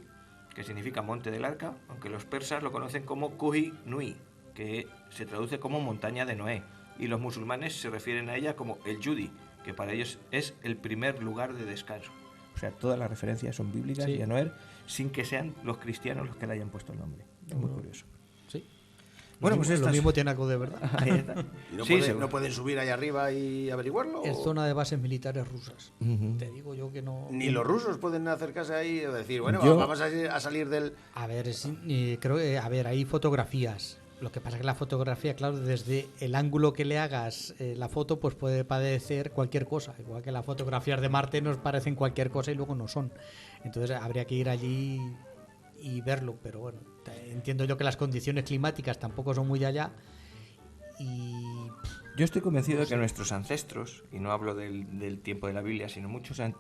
que significa monte del arca, aunque los persas lo conocen como Kuhi Nui, que se traduce como montaña de Noé. Y los musulmanes se refieren a ella como el Yudi, que para ellos es el primer lugar de descanso. O sea, todas las referencias son bíblicas Sí. y a Noé, sin que sean los cristianos los que le hayan puesto el nombre. Es muy curioso. Sí. Bueno, lo pues mismo, estas- lo mismo tiene algo de verdad. Ahí está. ¿Y no, Sí, seguro. no pueden subir ahí arriba y averiguarlo? Es ¿O zona de bases militares rusas. Ujú. Te digo yo que no. Ni los rusos pueden acercarse ahí y decir, bueno, Yo- vamos a salir del... A ver, creo que hay fotografías. Lo que pasa es que la fotografía, claro, desde el ángulo que le hagas la foto, pues puede parecer cualquier cosa. Igual que las fotografías de Marte nos parecen cualquier cosa y luego no son. Entonces habría que ir allí y verlo. Pero bueno, entiendo yo que las condiciones climáticas tampoco son muy allá. Y Yo estoy convencido de que nuestros ancestros, y no hablo del tiempo de la Biblia, sino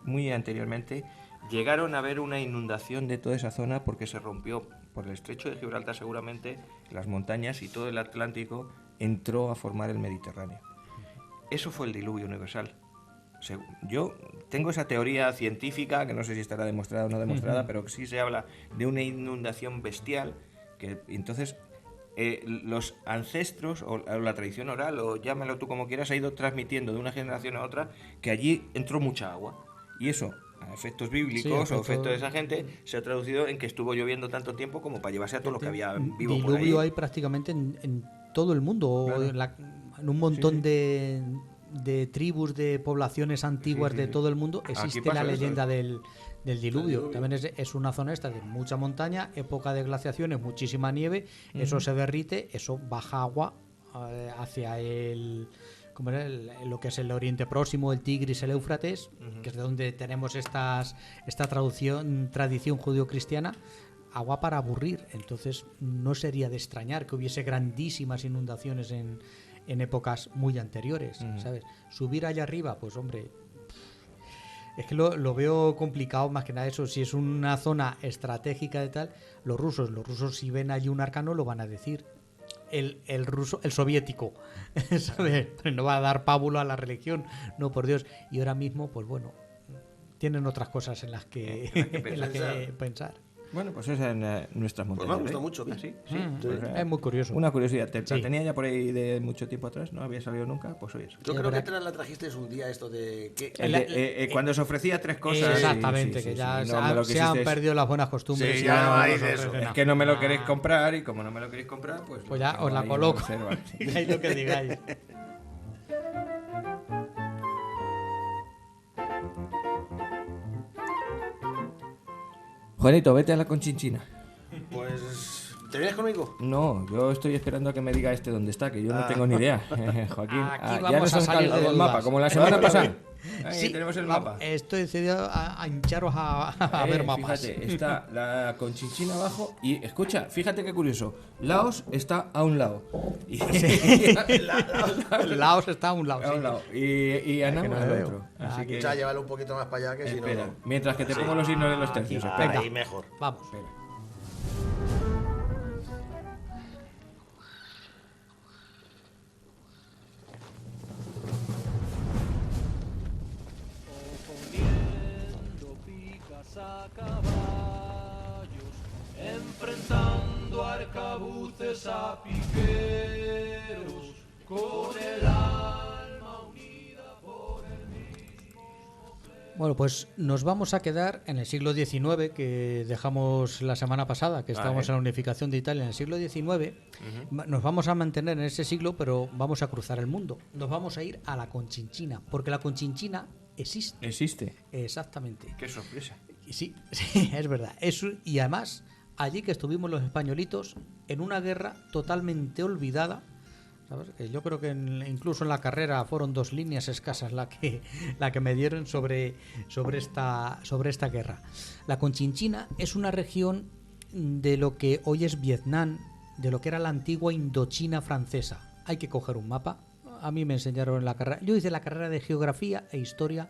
muy anteriormente, llegaron a ver una inundación de toda esa zona porque se rompió por el estrecho de Gibraltar seguramente, las montañas y todo el Atlántico entró a formar el Mediterráneo. Eso fue el diluvio universal. Yo tengo esa teoría científica, que no sé si estará demostrada o no demostrada, pero que sí se habla de una inundación bestial, que entonces los ancestros o la tradición oral, o llámalo tú como quieras, ha ido transmitiendo de una generación a otra que allí entró mucha agua. Y eso, a efectos bíblicos Sí, o efectos de esa gente, se ha traducido en que estuvo lloviendo tanto tiempo como para llevarse a todo lo que había vivo por diluvio ahí. hay prácticamente en todo el mundo, Claro. en un montón Sí, de tribus, de poblaciones antiguas Sí. de todo el mundo, Aquí existe pasa la eso. leyenda del diluvio. También es una zona esta de mucha montaña, época de glaciaciones, muchísima nieve, eso se derrite, eso baja agua hacia como era lo que es el Oriente Próximo, el Tigris, el Éufrates, que es de donde tenemos esta tradición judío-cristiana, agua para aburrir. Entonces no sería de extrañar que hubiese grandísimas inundaciones en épocas muy anteriores, ¿sabes? Subir allá arriba, pues hombre, es que lo veo complicado más que nada eso. Si es una zona estratégica de tal, los rusos si ven allí un arcano lo van a decir. El soviético, ¿sabes? No va a dar pábulo a la religión, no, por Dios. Y ahora mismo, pues bueno, tienen otras cosas en las que, en las que pensar. Bueno, pues esas son nuestras montañas. Pues me ha gustado ¿eh? mucho. ¿Ah, sí? Sí. Es muy curioso. Una curiosidad, la Sí. tenía ya por ahí de mucho tiempo atrás, no había salido nunca, pues oye eso. Yo Es creo que verdad. la trajiste un día esto de... que Cuando se ofrecía tres cosas. Exactamente, sí, que sí, ya sí, se, no me lo se han quisisteis- perdido las buenas costumbres. Sí, y ya no nos hay de ofrecen eso. nada. Es que no me lo queréis Ah, comprar y como no me lo queréis comprar, pues... Pues ya tengo os la ahí en coloco. reserva. Digáis lo que digáis. Juanito, vete a la Conchinchina. Pues... ¿Te vienes conmigo? No, yo estoy esperando a que me diga este dónde está, que yo no tengo ni idea. Joaquín, Aquí ya vamos nos a has salir cargado de el mapa, dudas. como la semana pasada. Ahí Sí, tenemos el vamos, mapa. estoy decidido a hincharos a ver mapas. Fíjate, está la Conchinchina abajo y escucha, fíjate qué curioso. Laos está a un lado. Y, Laos está a un lado. a un sí. lado. Y Annam que no al le otro. veo. Así que Ya, llévalo un poquito más para allá que si no... espera, mientras que te pongo los signos de los tercios. espera. Ahí mejor. Vamos. Espera. Poniendo picas a caballos, enfrentando arcabuces. Bueno, pues nos vamos a quedar en el siglo XIX, que dejamos la semana pasada, que estábamos en la unificación de Italia en el siglo XIX. Nos vamos a mantener en ese siglo, pero vamos a cruzar el mundo. Nos vamos a ir a la Conchinchina, porque la Conchinchina existe. ¿Existe? Exactamente. Qué sorpresa. Sí, sí, es verdad. Y además, allí que estuvimos los españolitos en una guerra totalmente olvidada, ¿sabes? Yo creo que incluso en la carrera fueron 2 líneas escasas la que me dieron sobre esta guerra. La Conchinchina es una región de lo que hoy es Vietnam, de lo que era la antigua Indochina francesa. Hay que coger un mapa. A mí me enseñaron en la carrera. Yo hice la carrera de Geografía e Historia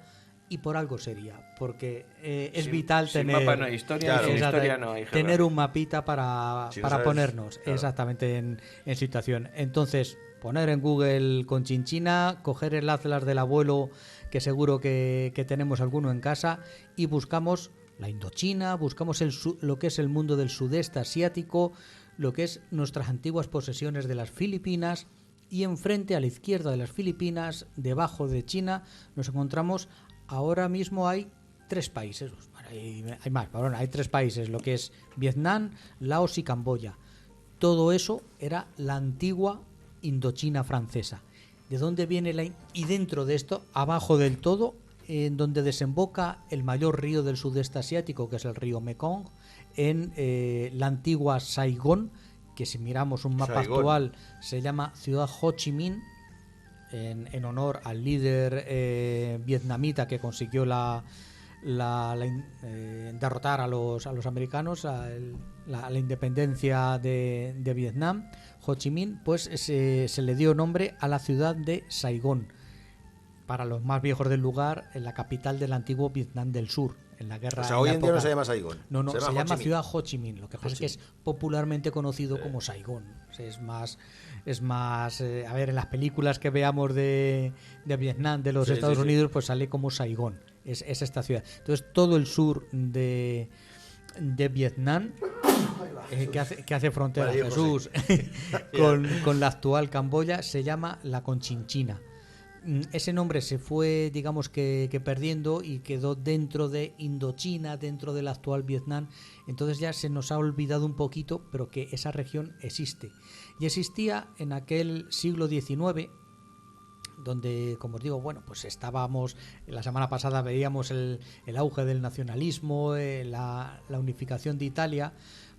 y por algo sería, porque es vital tener... Sin mapa no hay historia, Claro. sin historia no hay geografía. Tener un mapita para Si no sabes, ponernos claro. exactamente en situación. Entonces, poner en Google Conchinchina, coger el atlas del abuelo, que seguro que tenemos alguno en casa, y buscamos la Indochina, buscamos lo que es el mundo del sudeste asiático, lo que es nuestras antiguas posesiones de las Filipinas, y enfrente, a la izquierda de las Filipinas, debajo de China, nos encontramos, ahora mismo hay 3 países, bueno, hay más, pero bueno, hay 3 países, lo que es Vietnam, Laos y Camboya. Todo eso era la antigua Indochina francesa. ¿De dónde viene y dentro de esto, abajo del todo, en donde desemboca el mayor río del sudeste asiático, que es el río Mekong, en la antigua Saigón, que si miramos un mapa Saigón. actual se llama Ciudad Ho Chi Minh, en honor al líder vietnamita que consiguió derrotar a los americanos, la independencia de Vietnam. Ho Chi Minh, pues se le dio nombre a la ciudad de Saigón, para los más viejos del lugar, en la capital del antiguo Vietnam del Sur, en la guerra. O sea, en hoy la en día no época- se llama Saigón. No, se Ho Chi llama Minh. Ciudad Ho Chi Minh. Lo que pasa es que es popularmente conocido como Saigón. O sea, es más, a ver, en las películas que veamos de Vietnam, de los Sí, Estados sí, sí. Unidos, pues sale como Saigón. Es esta ciudad. Entonces, todo el sur de Vietnam, que hace frontera, María Jesús, con la actual Camboya, se llama la Conchinchina. Ese nombre se fue, digamos que perdiendo, y quedó dentro de Indochina, dentro del actual Vietnam. Entonces ya se nos ha olvidado un poquito, pero que esa región existe. Y existía en aquel siglo XIX, donde, como os digo, bueno, pues estábamos, la semana pasada veíamos el auge del nacionalismo, la unificación de Italia.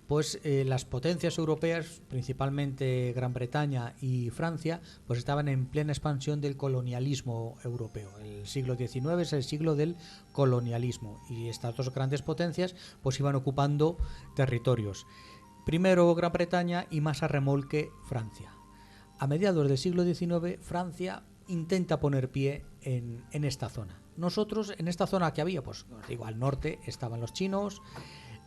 Pues las potencias europeas, principalmente Gran Bretaña y Francia, pues estaban en plena expansión del colonialismo europeo. El siglo XIX es el siglo del colonialismo, y estas 2 grandes potencias pues iban ocupando territorios. Primero Gran Bretaña y más a remolque Francia. A mediados del siglo XIX, Francia intenta poner pie en esta zona. Nosotros, en esta zona que había, pues os digo, al norte estaban los chinos,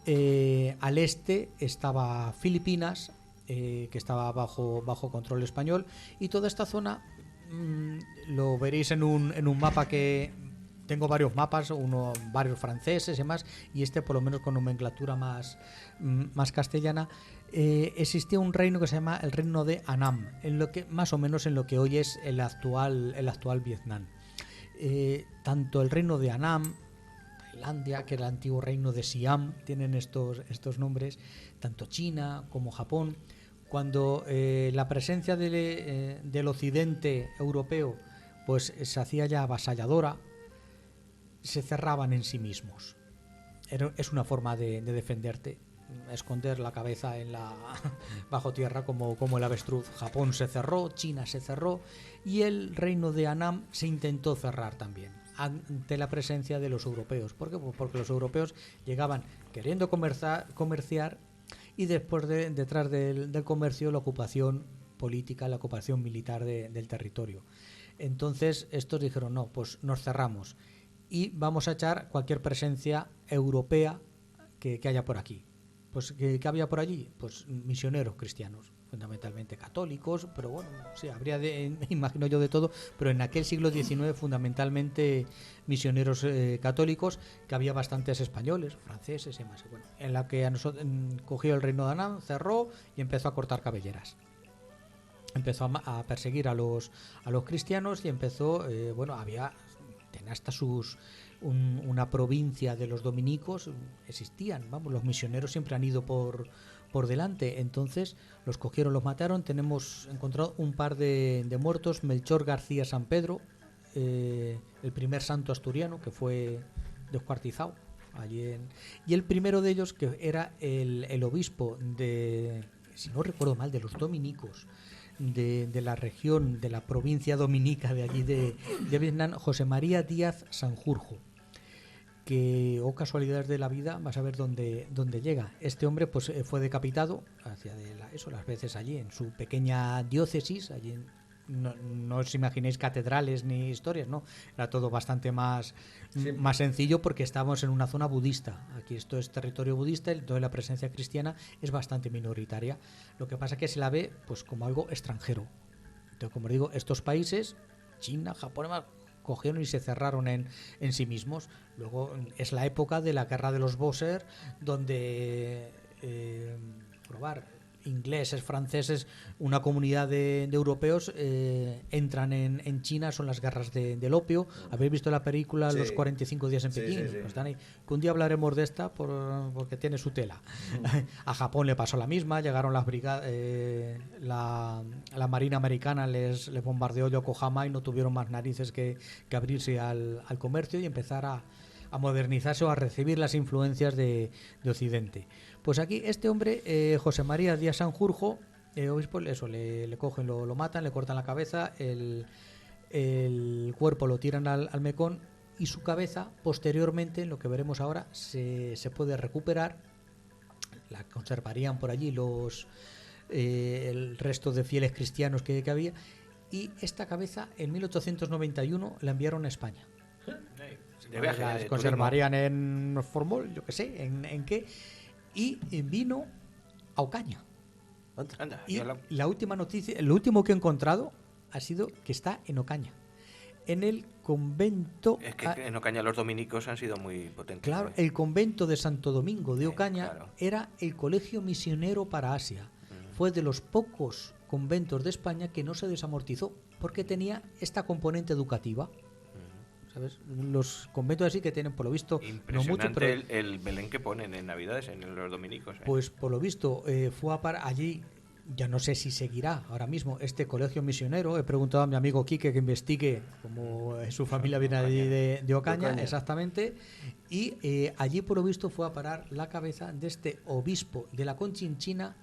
al este estaba Filipinas, que estaba bajo control español, y toda esta zona lo veréis en un mapa, que tengo varios mapas, varios franceses y demás, y este por lo menos con nomenclatura más castellana. Existía un reino que se llama el reino de Annam, más o menos en lo que hoy es el actual Vietnam. Tanto el reino de Annam, Tailandia, que era el antiguo reino de Siam, tienen estos nombres, tanto China como Japón. Cuando la presencia del occidente europeo pues se hacía ya avasalladora, se cerraban en sí mismos. Es una forma de defenderte, esconder la cabeza bajo tierra como el avestruz. Japón se cerró, China se cerró, y el reino de Annam se intentó cerrar también ante la presencia de los europeos. ¿Por qué? Pues porque los europeos llegaban queriendo comerciar, y después detrás del comercio, la ocupación política, la ocupación militar del territorio. Entonces estos dijeron, no, pues nos cerramos y vamos a echar cualquier presencia europea que haya por aquí. pues ¿qué había por allí? Pues misioneros cristianos, fundamentalmente católicos, pero bueno, sí, habría imagino yo de todo, pero en aquel siglo XIX fundamentalmente misioneros católicos, que había bastantes españoles, franceses y más. Bueno, en la que cogió el reino de Anán, cerró y empezó a cortar cabelleras. Empezó a perseguir a los cristianos y empezó, tenía hasta una provincia de los dominicos, existían, vamos, los misioneros siempre han ido por delante. Entonces los cogieron, los mataron. Tenemos encontrado un par de muertos. Melchor García San Pedro, el primer santo asturiano que fue descuartizado allí y el primero de ellos, que era el obispo de, si no recuerdo mal, de los dominicos de la región, de la provincia dominica de allí de Vietnam, José María Díaz Sanjurjo, que, casualidades de la vida, vas a ver dónde llega. Este hombre pues fue decapitado hacia las veces allí en su pequeña diócesis. Allí no os imaginéis catedrales ni historias, no, era todo bastante más sencillo, porque estábamos en una zona budista. Aquí esto es territorio budista, entonces la presencia cristiana es bastante minoritaria. Lo que pasa es que se la ve pues como algo extranjero. Entonces, como digo, estos países, China, Japón, cogieron y se cerraron en sí mismos. Luego es la época de la guerra de los Bóser, donde ingleses, franceses, una comunidad de europeos entran en China. Son las guerras del opio. ¿Habéis visto la película Los 45 días en Pekín? Sí. Pues están ahí. Que un día hablaremos de esta porque tiene su tela. A Japón le pasó la misma. Llegaron las brigadas, la marina americana les bombardeó Yokohama y no tuvieron más narices que abrirse al comercio y empezar a modernizarse o a recibir las influencias de Occidente. Pues aquí este hombre, José María Díaz Sanjurjo, obispo, eso, le cogen, lo matan, le cortan la cabeza, el cuerpo lo tiran al Mekong, y su cabeza posteriormente, en lo que veremos ahora, se puede recuperar. La conservarían por allí el resto de fieles cristianos que había, y esta cabeza en 1891 la enviaron a España. De viaje, Las de conservarían turismo. En Formol, yo qué sé, en qué, y vino a Ocaña. Anda, Y la última noticia, lo último que he encontrado ha sido que está en Ocaña, en el convento. Es que en Ocaña los dominicos han sido muy potentes. Claro, el convento de Santo Domingo de Ocaña, claro. era el colegio misionero para Asia. Fue de los pocos conventos de España que no se desamortizó, porque tenía esta componente educativa. ¿Sabes? Los conventos así que tienen, por lo visto, no mucho, pero el Belén que ponen en Navidades en los dominicos. pues por lo visto fue a parar allí. Ya no sé si seguirá ahora mismo este colegio misionero. He preguntado a mi amigo Quique que investigue, como su familia viene allí de Ocaña, exactamente. Y allí, por lo visto, fue a parar la cabeza de este obispo de la Conchinchina,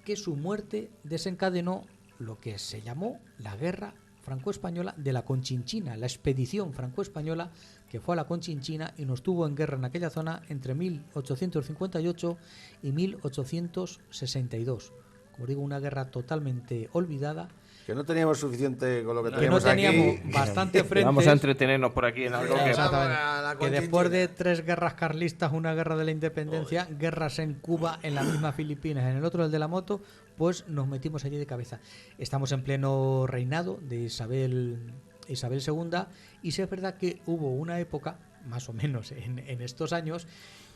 que su muerte desencadenó lo que se llamó la guerra franco-española de la Conchinchina, la expedición franco-española que fue a la Conchinchina y nos tuvo en guerra en aquella zona entre 1858 y 1862. Como digo, una guerra totalmente olvidada. Que no teníamos suficiente con lo que Que no teníamos teníamos aquí. bastante frente. Vamos a entretenernos por aquí en algo que... Exactamente. Vamos a la Que Conchinchina. después de 3 guerras carlistas, una guerra de la independencia, guerras en Cuba, en la misma Filipinas, en el otro, el de la moto, pues nos metimos allí de cabeza. Estamos en pleno reinado de Isabel II, y sí es verdad que hubo una época, más o menos en estos años,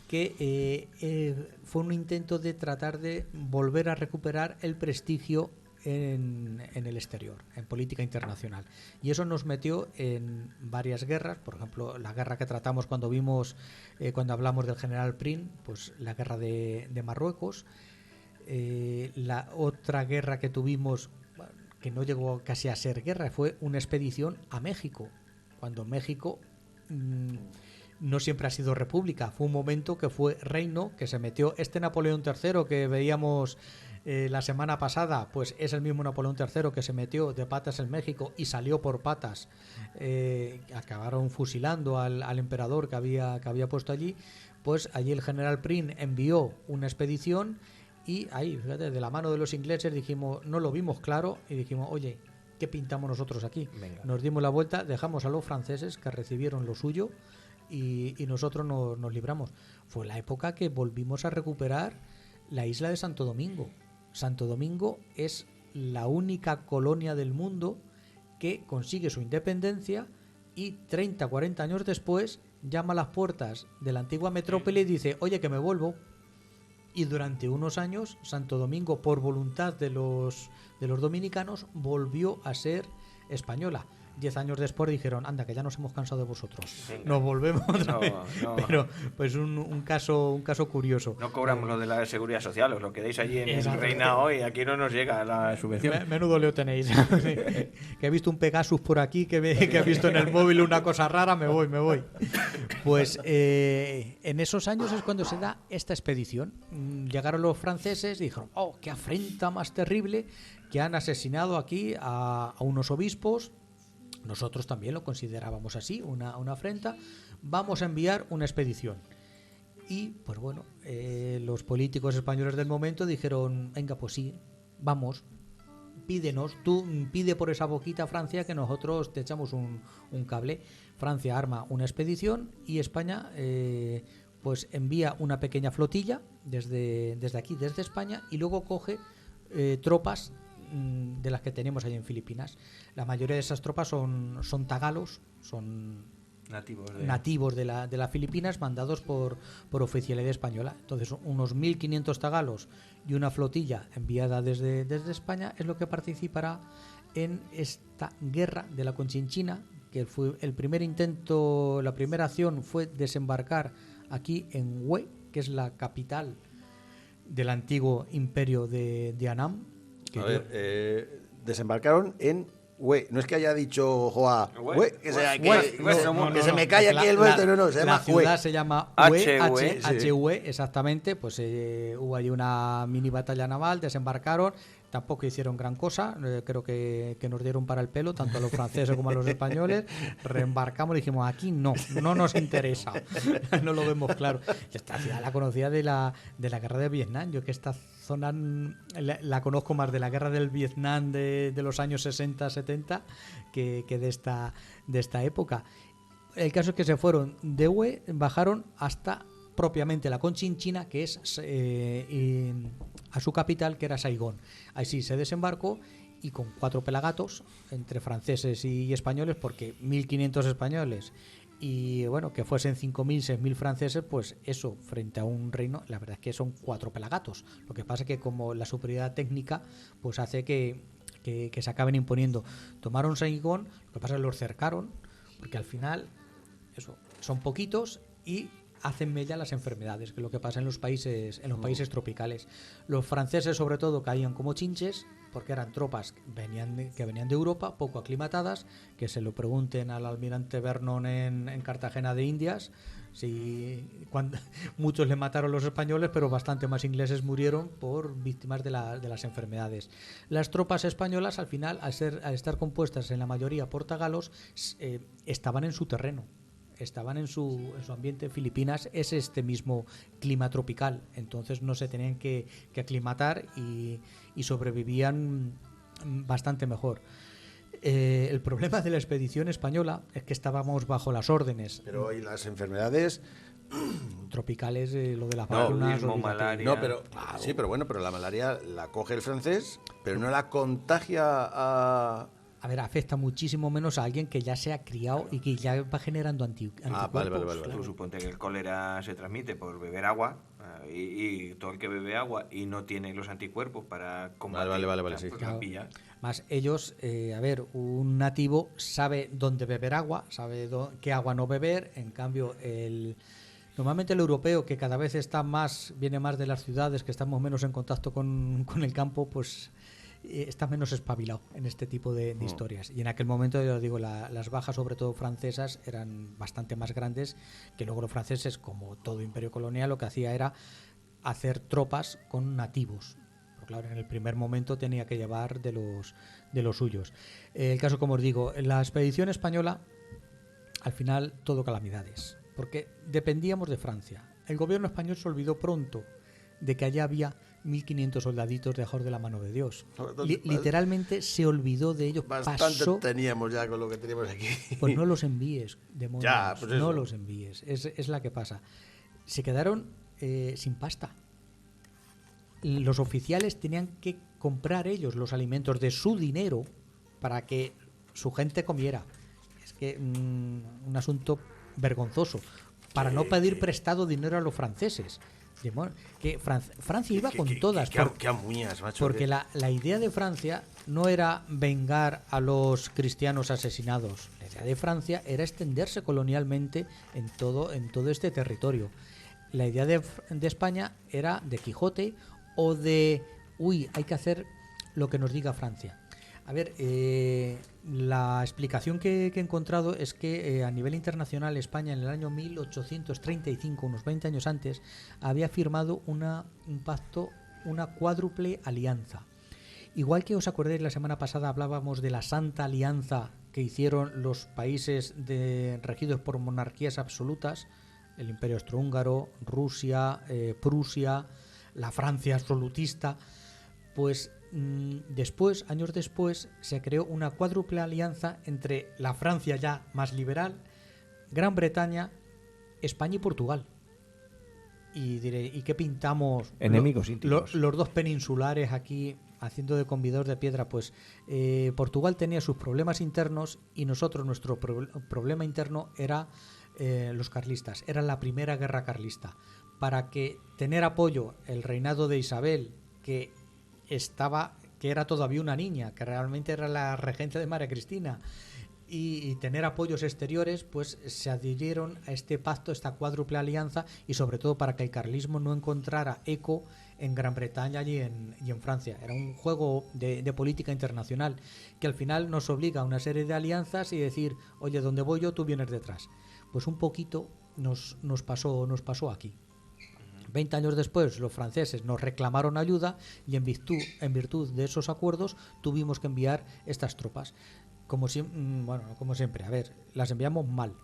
que fue un intento de tratar de volver a recuperar el prestigio en el exterior, en política internacional, y eso nos metió en varias guerras. Por ejemplo, la guerra que tratamos cuando hablamos del general Prim, pues la guerra de Marruecos. La otra guerra que tuvimos, que no llegó casi a ser guerra, fue una expedición a México, cuando México no siempre ha sido república. Fue un momento que fue reino, que se metió Napoleón III que veíamos la semana pasada, pues es el mismo Napoleón III que se metió de patas en México y salió por patas. Acabaron fusilando al emperador que había puesto allí. Pues allí el general Prim envió una expedición, y ahí, fíjate, de la mano de los ingleses dijimos, no lo vimos claro y dijimos, oye, ¿qué pintamos nosotros aquí? Venga. Nos dimos la vuelta, dejamos a los franceses que recibieron lo suyo, y nosotros nos libramos. Fue la época que volvimos a recuperar la isla de Santo Domingo. Santo Domingo es la única colonia del mundo que consigue su independencia y 30, 40 años después llama a las puertas de la antigua metrópoli y dice, oye, que me vuelvo. Y durante unos años Santo Domingo, por voluntad de los dominicanos, volvió a ser española. 10 años después dijeron, anda, que ya nos hemos cansado de vosotros. Venga. Nos volvemos otra vez. No. Pero pues un caso curioso. No cobramos lo de la seguridad social, os lo quedáis allí en el Exacto. reinado y aquí no nos llega la subvención. Menudo leo tenéis. Que he visto un Pegasus por aquí, que he visto en el móvil una cosa rara, me voy. Pues en esos años es cuando se da esta expedición. Llegaron los franceses y dijeron, oh, qué afrenta más terrible, que han asesinado aquí a unos obispos. Nosotros también lo considerábamos así, una afrenta. Vamos a enviar una expedición. Y, pues bueno, los políticos españoles del momento dijeron, venga, pues sí, vamos, pídenos, tú pide por esa boquita, Francia, que nosotros te echamos un cable. Francia arma una expedición y España pues envía una pequeña flotilla desde aquí, desde España, y luego coge tropas de las que tenemos ahí en Filipinas. La mayoría de esas tropas son tagalos, son nativos de las Filipinas, mandados por oficialidad española. Entonces, unos 1.500 tagalos y una flotilla enviada desde España es lo que participará en esta guerra de la Conchinchina, que fue el primer intento, la primera acción fue desembarcar aquí en Hue, que es la capital del antiguo imperio de Annam. A ver, desembarcaron en Hue. No es que haya dicho Joa Hue, que se me cae aquí el vuelto, no, se llama La ciudad Hue. se llama Hue, Hue, exactamente. Pues hubo ahí una mini batalla naval, desembarcaron. Tampoco hicieron gran cosa, creo que nos dieron para el pelo, tanto a los franceses como a los españoles. Reembarcamos y dijimos, aquí no nos interesa, no lo vemos claro. Esta ciudad la conocía de la guerra de Vietnam, yo que esta zona la conozco más de la guerra del Vietnam de los años 60-70 que de esta época. El caso es que se fueron de Hue, bajaron hasta propiamente la Conchinchina, que es a su capital, que era Saigón. Ahí sí se desembarcó, y con 4 pelagatos entre franceses y españoles, porque 1.500 españoles y bueno, que fuesen 5.000, 6.000 franceses, pues eso, frente a un reino, la verdad es que son 4 pelagatos. Lo que pasa es que como la superioridad técnica pues hace que se acaben imponiendo. Tomaron Saigón, lo que pasa es que los cercaron, porque al final eso, son poquitos y hacen mella las enfermedades, que es lo que pasa en los países tropicales. Los franceses, sobre todo, caían como chinches, porque eran tropas que venían de Europa, poco aclimatadas, que se lo pregunten al almirante Vernon en Cartagena de Indias. Muchos le mataron los españoles, pero bastante más ingleses murieron por víctimas de las enfermedades. Las tropas españolas, al final, al estar compuestas en la mayoría por tagalos, estaban en su terreno, estaban en su ambiente. Filipinas es este mismo clima tropical, entonces no se tenían que aclimatar y sobrevivían bastante mejor. El problema de la expedición española es que estábamos bajo las órdenes. Pero ¿y las enfermedades tropicales, lo de las vacunas? Malaria. No, pero claro. Sí, pero bueno, pero la malaria la coge el francés, pero no la contagia a... A ver, afecta muchísimo menos a alguien que ya se ha criado y que ya va generando anticuerpos. Vale. Claro. Tú suponte que el cólera se transmite por beber agua, y todo el que bebe agua y no tiene los anticuerpos para combatir, Vale, pues sí. la pilla. Más ellos, un nativo sabe dónde beber agua, sabe qué agua no beber. En cambio, normalmente el europeo, que cada vez viene más de las ciudades, que estamos menos en contacto con el campo, pues está menos espabilado en este tipo de historias. Y en aquel momento, yo digo, las bajas, sobre todo francesas, eran bastante más grandes, que luego los franceses, como todo imperio colonial, lo que hacía era hacer tropas con nativos. Pero claro, en el primer momento tenía que llevar de los suyos. El caso, como os digo, en la expedición española, al final todo calamidades, porque dependíamos de Francia. El gobierno español se olvidó pronto de que allá había 1.500 soldaditos dejados de la mano de Dios. Literalmente se olvidó de ellos. Bastante teníamos ya con lo que teníamos aquí. Pues no los envíes, demonios. Ya, pues no eso. los envíes. Es la que pasa. Se quedaron sin pasta. los oficiales tenían que comprar ellos los alimentos de su dinero para que su gente comiera. Es que un asunto vergonzoso. Para no pedir prestado dinero a los franceses. Que Francia iba con todas. Qué amuñas, macho. Porque la idea de Francia no era vengar a los cristianos asesinados. La idea de Francia era extenderse colonialmente en todo este territorio. La idea de España era de Quijote o de, hay que hacer lo que nos diga Francia. A ver, la explicación que he encontrado es que a nivel internacional España en el año 1835, unos 20 años antes, había firmado un pacto, una cuádruple alianza. Igual que os acordáis, la semana pasada hablábamos de la Santa Alianza que hicieron los países regidos por monarquías absolutas, el Imperio Austrohúngaro, Rusia, Prusia, la Francia absolutista, pues después, años después, se creó una cuádruple alianza entre la Francia ya más liberal, Gran Bretaña, España y Portugal. Y diré, ¿y qué pintamos? Enemigos íntimos. Los dos peninsulares aquí haciendo de convidadores de piedra. Pues Portugal tenía sus problemas internos y nosotros, nuestro problema interno era los carlistas. Era la primera guerra carlista. Para que tener apoyo el reinado de Isabel, que era todavía una niña, que realmente era la regente de María Cristina, y tener apoyos exteriores, pues se adhirieron a este pacto, esta cuádruple alianza, y sobre todo para que el carlismo no encontrara eco en Gran Bretaña y en Francia. Era un juego de política internacional que al final nos obliga a una serie de alianzas y decir, oye, donde voy yo, tú vienes detrás. Pues un poquito nos pasó aquí. 20 años después los franceses nos reclamaron ayuda y en virtud de esos acuerdos tuvimos que enviar estas tropas. Como siempre, a ver, las enviamos mal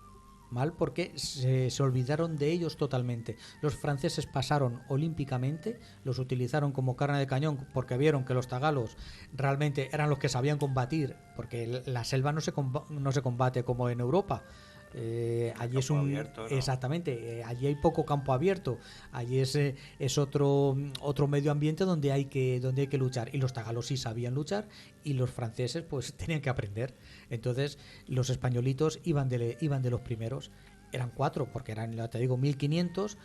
porque se olvidaron de ellos totalmente. Los franceses pasaron olímpicamente, los utilizaron como carne de cañón porque vieron que los tagalos realmente eran los que sabían combatir, porque la selva no se combate como en Europa. Allí es abierto, ¿no? Exactamente, allí hay poco campo abierto, allí es otro medio ambiente donde hay que luchar, y los tagalos sí sabían luchar y los franceses pues tenían que aprender. Entonces los españolitos iban de los primeros. Eran 4 porque eran, ya te digo, 1500.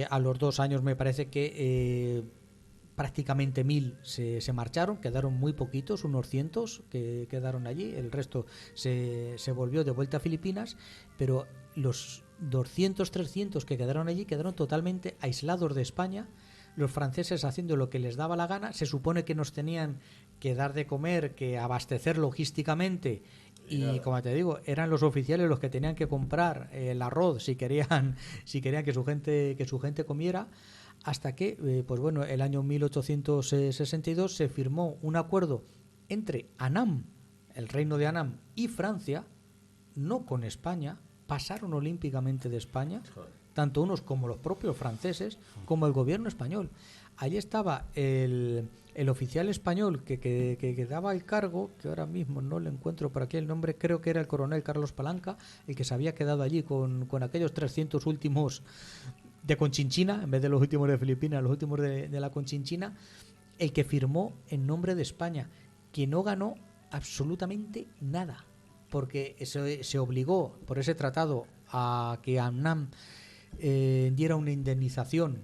A los 2 años me parece que prácticamente 1000 se marcharon, quedaron muy poquitos, unos 100 que quedaron allí, el resto se volvió de vuelta a Filipinas, pero los 200, 300 que quedaron allí quedaron totalmente aislados de España, los franceses haciendo lo que les daba la gana. Se supone que nos tenían que dar de comer, que abastecer logísticamente, y como te digo, eran los oficiales los que tenían que comprar el arroz si querían que su gente comiera. Hasta que, el año 1862 se firmó un acuerdo entre Annam, el reino de Annam, y Francia, no con España. Pasaron olímpicamente de España, tanto unos como los propios franceses, como el gobierno español. Allí estaba el oficial español que daba el cargo, que ahora mismo no le encuentro por aquí el nombre, creo que era el coronel Carlos Palanca, el que se había quedado allí con aquellos 300 últimos de Conchinchina, en vez de los últimos de Filipinas, los últimos de la Conchinchina, el que firmó en nombre de España, que no ganó absolutamente nada, porque se obligó por ese tratado a que Annam diera una indemnización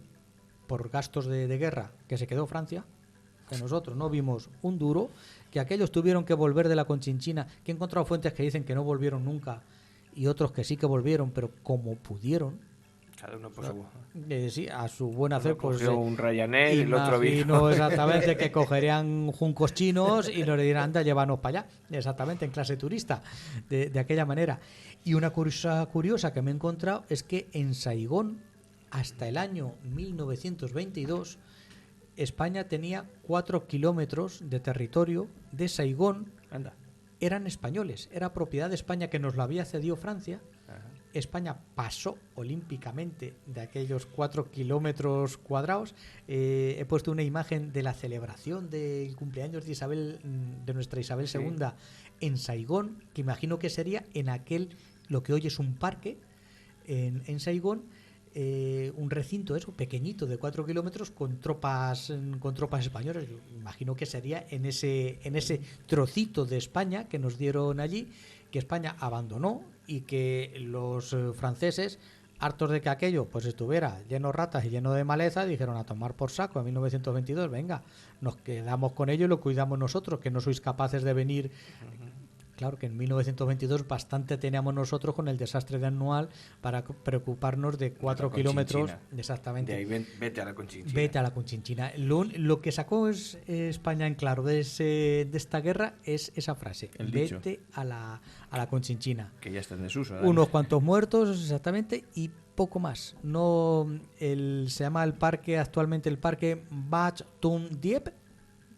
por gastos de guerra, que se quedó Francia, que nosotros no vimos un duro, que aquellos tuvieron que volver de la Conchinchina, que he encontrado fuentes que dicen que no volvieron nunca y otros que sí que volvieron, pero como pudieron. Cada uno por su... Sí, a su buen hacer, pues un Ryanair y el otro vino. No exactamente que cogerían juncos chinos y nos dirían, anda, llévanos para allá, exactamente, en clase turista, de aquella manera. Y una cosa curiosa que me he encontrado es que en Saigón, hasta el año 1922, España tenía 4 kilómetros de territorio de Saigón. Anda. Eran españoles, era propiedad de España, que nos lo había cedido Francia. Ajá. España pasó olímpicamente de aquellos 4 kilómetros cuadrados. He puesto una imagen de la celebración del cumpleaños de nuestra Isabel II en Saigón, que imagino que sería en lo que hoy es un parque en Saigón. un recinto eso pequeñito de 4 kilómetros con tropas españolas. Yo imagino que sería en ese trocito de España que nos dieron allí, que España abandonó y que los franceses, hartos de que aquello pues estuviera lleno de ratas y lleno de maleza, dijeron a tomar por saco en 1922, venga, nos quedamos con ello y lo cuidamos nosotros, que no sois capaces de venir. Claro que en 1922 bastante teníamos nosotros con el desastre de Anual para preocuparnos de 4 kilómetros. Exactamente. De ahí vete a la Conchinchina. Vete a la Conchinchina. Lo que sacó España en claro de esta guerra es esa frase. El dicho. Vete a la Conchinchina. Que ya está en desuso. Unos cuantos muertos, exactamente, y poco más. Se llama el parque actualmente el parque Bat Tum Diep.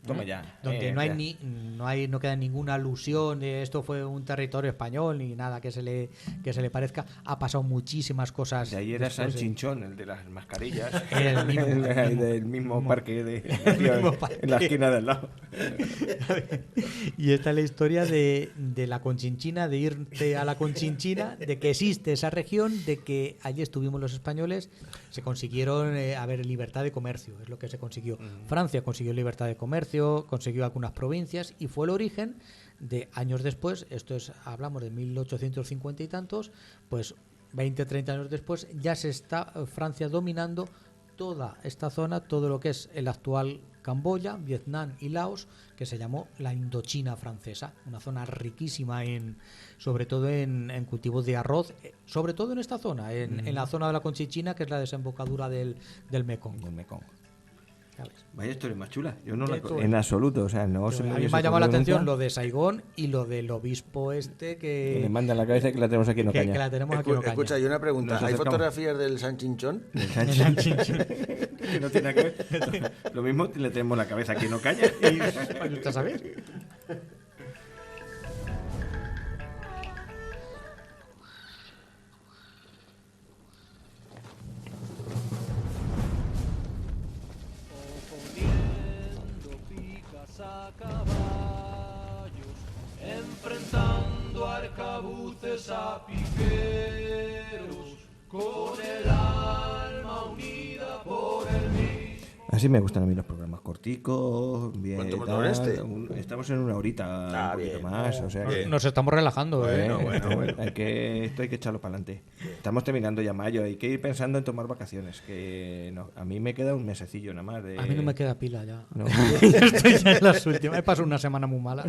Toma ya. Donde no queda ninguna alusión de esto fue un territorio español ni nada que se le parezca. Ha pasado muchísimas cosas. De ahí era San Chinchón, el de las mascarillas. El mismo, del mismo parque en la esquina del lado. Y esta es la historia de la Conchinchina, de irte a la Conchinchina, de que existe esa región, de que allí estuvimos los españoles, se consiguieron libertad de comercio, es lo que se consiguió. Francia consiguió libertad de comercio, consiguió algunas provincias y fue el origen de años después, hablamos de 1850 y tantos, pues 20, 30 años después ya se está Francia dominando toda esta zona, todo lo que es el actual Camboya, Vietnam y Laos, que se llamó la Indochina francesa, una zona riquísima sobre todo en cultivos de arroz, sobre todo en esta zona, en la zona de la Conchinchina, que es la desembocadura del Mekong. Vaya historia más chula. Yo no en absoluto, o sea, no se me a mí me ha llamado la atención lo de Saigón y lo del obispo que le manda en la cabeza y que la tenemos aquí en Ocaña. Que la tenemos aquí en Ocaña. Escucha, y una pregunta, ¿hay fotografías del San Chinchón? Que no tiene que ver. Lo mismo le tenemos la cabeza aquí en Ocaña. ¿Estás a ver? A caballos, enfrentando arcabuces a piqueros, con el alma unida por el mismo. Así me gustan a mí los programas corticos, bien. ¿Cuánto hemos dado Estamos en una horita, un poquito más, o sea que nos estamos relajando, Bueno. esto hay que echarlo para adelante. Estamos terminando ya mayo, hay que ir pensando en tomar vacaciones, que a mí me queda un mesecillo nada más. A mí no me queda pila ya. No. Estoy ya en las últimas. He pasado una semana muy mala.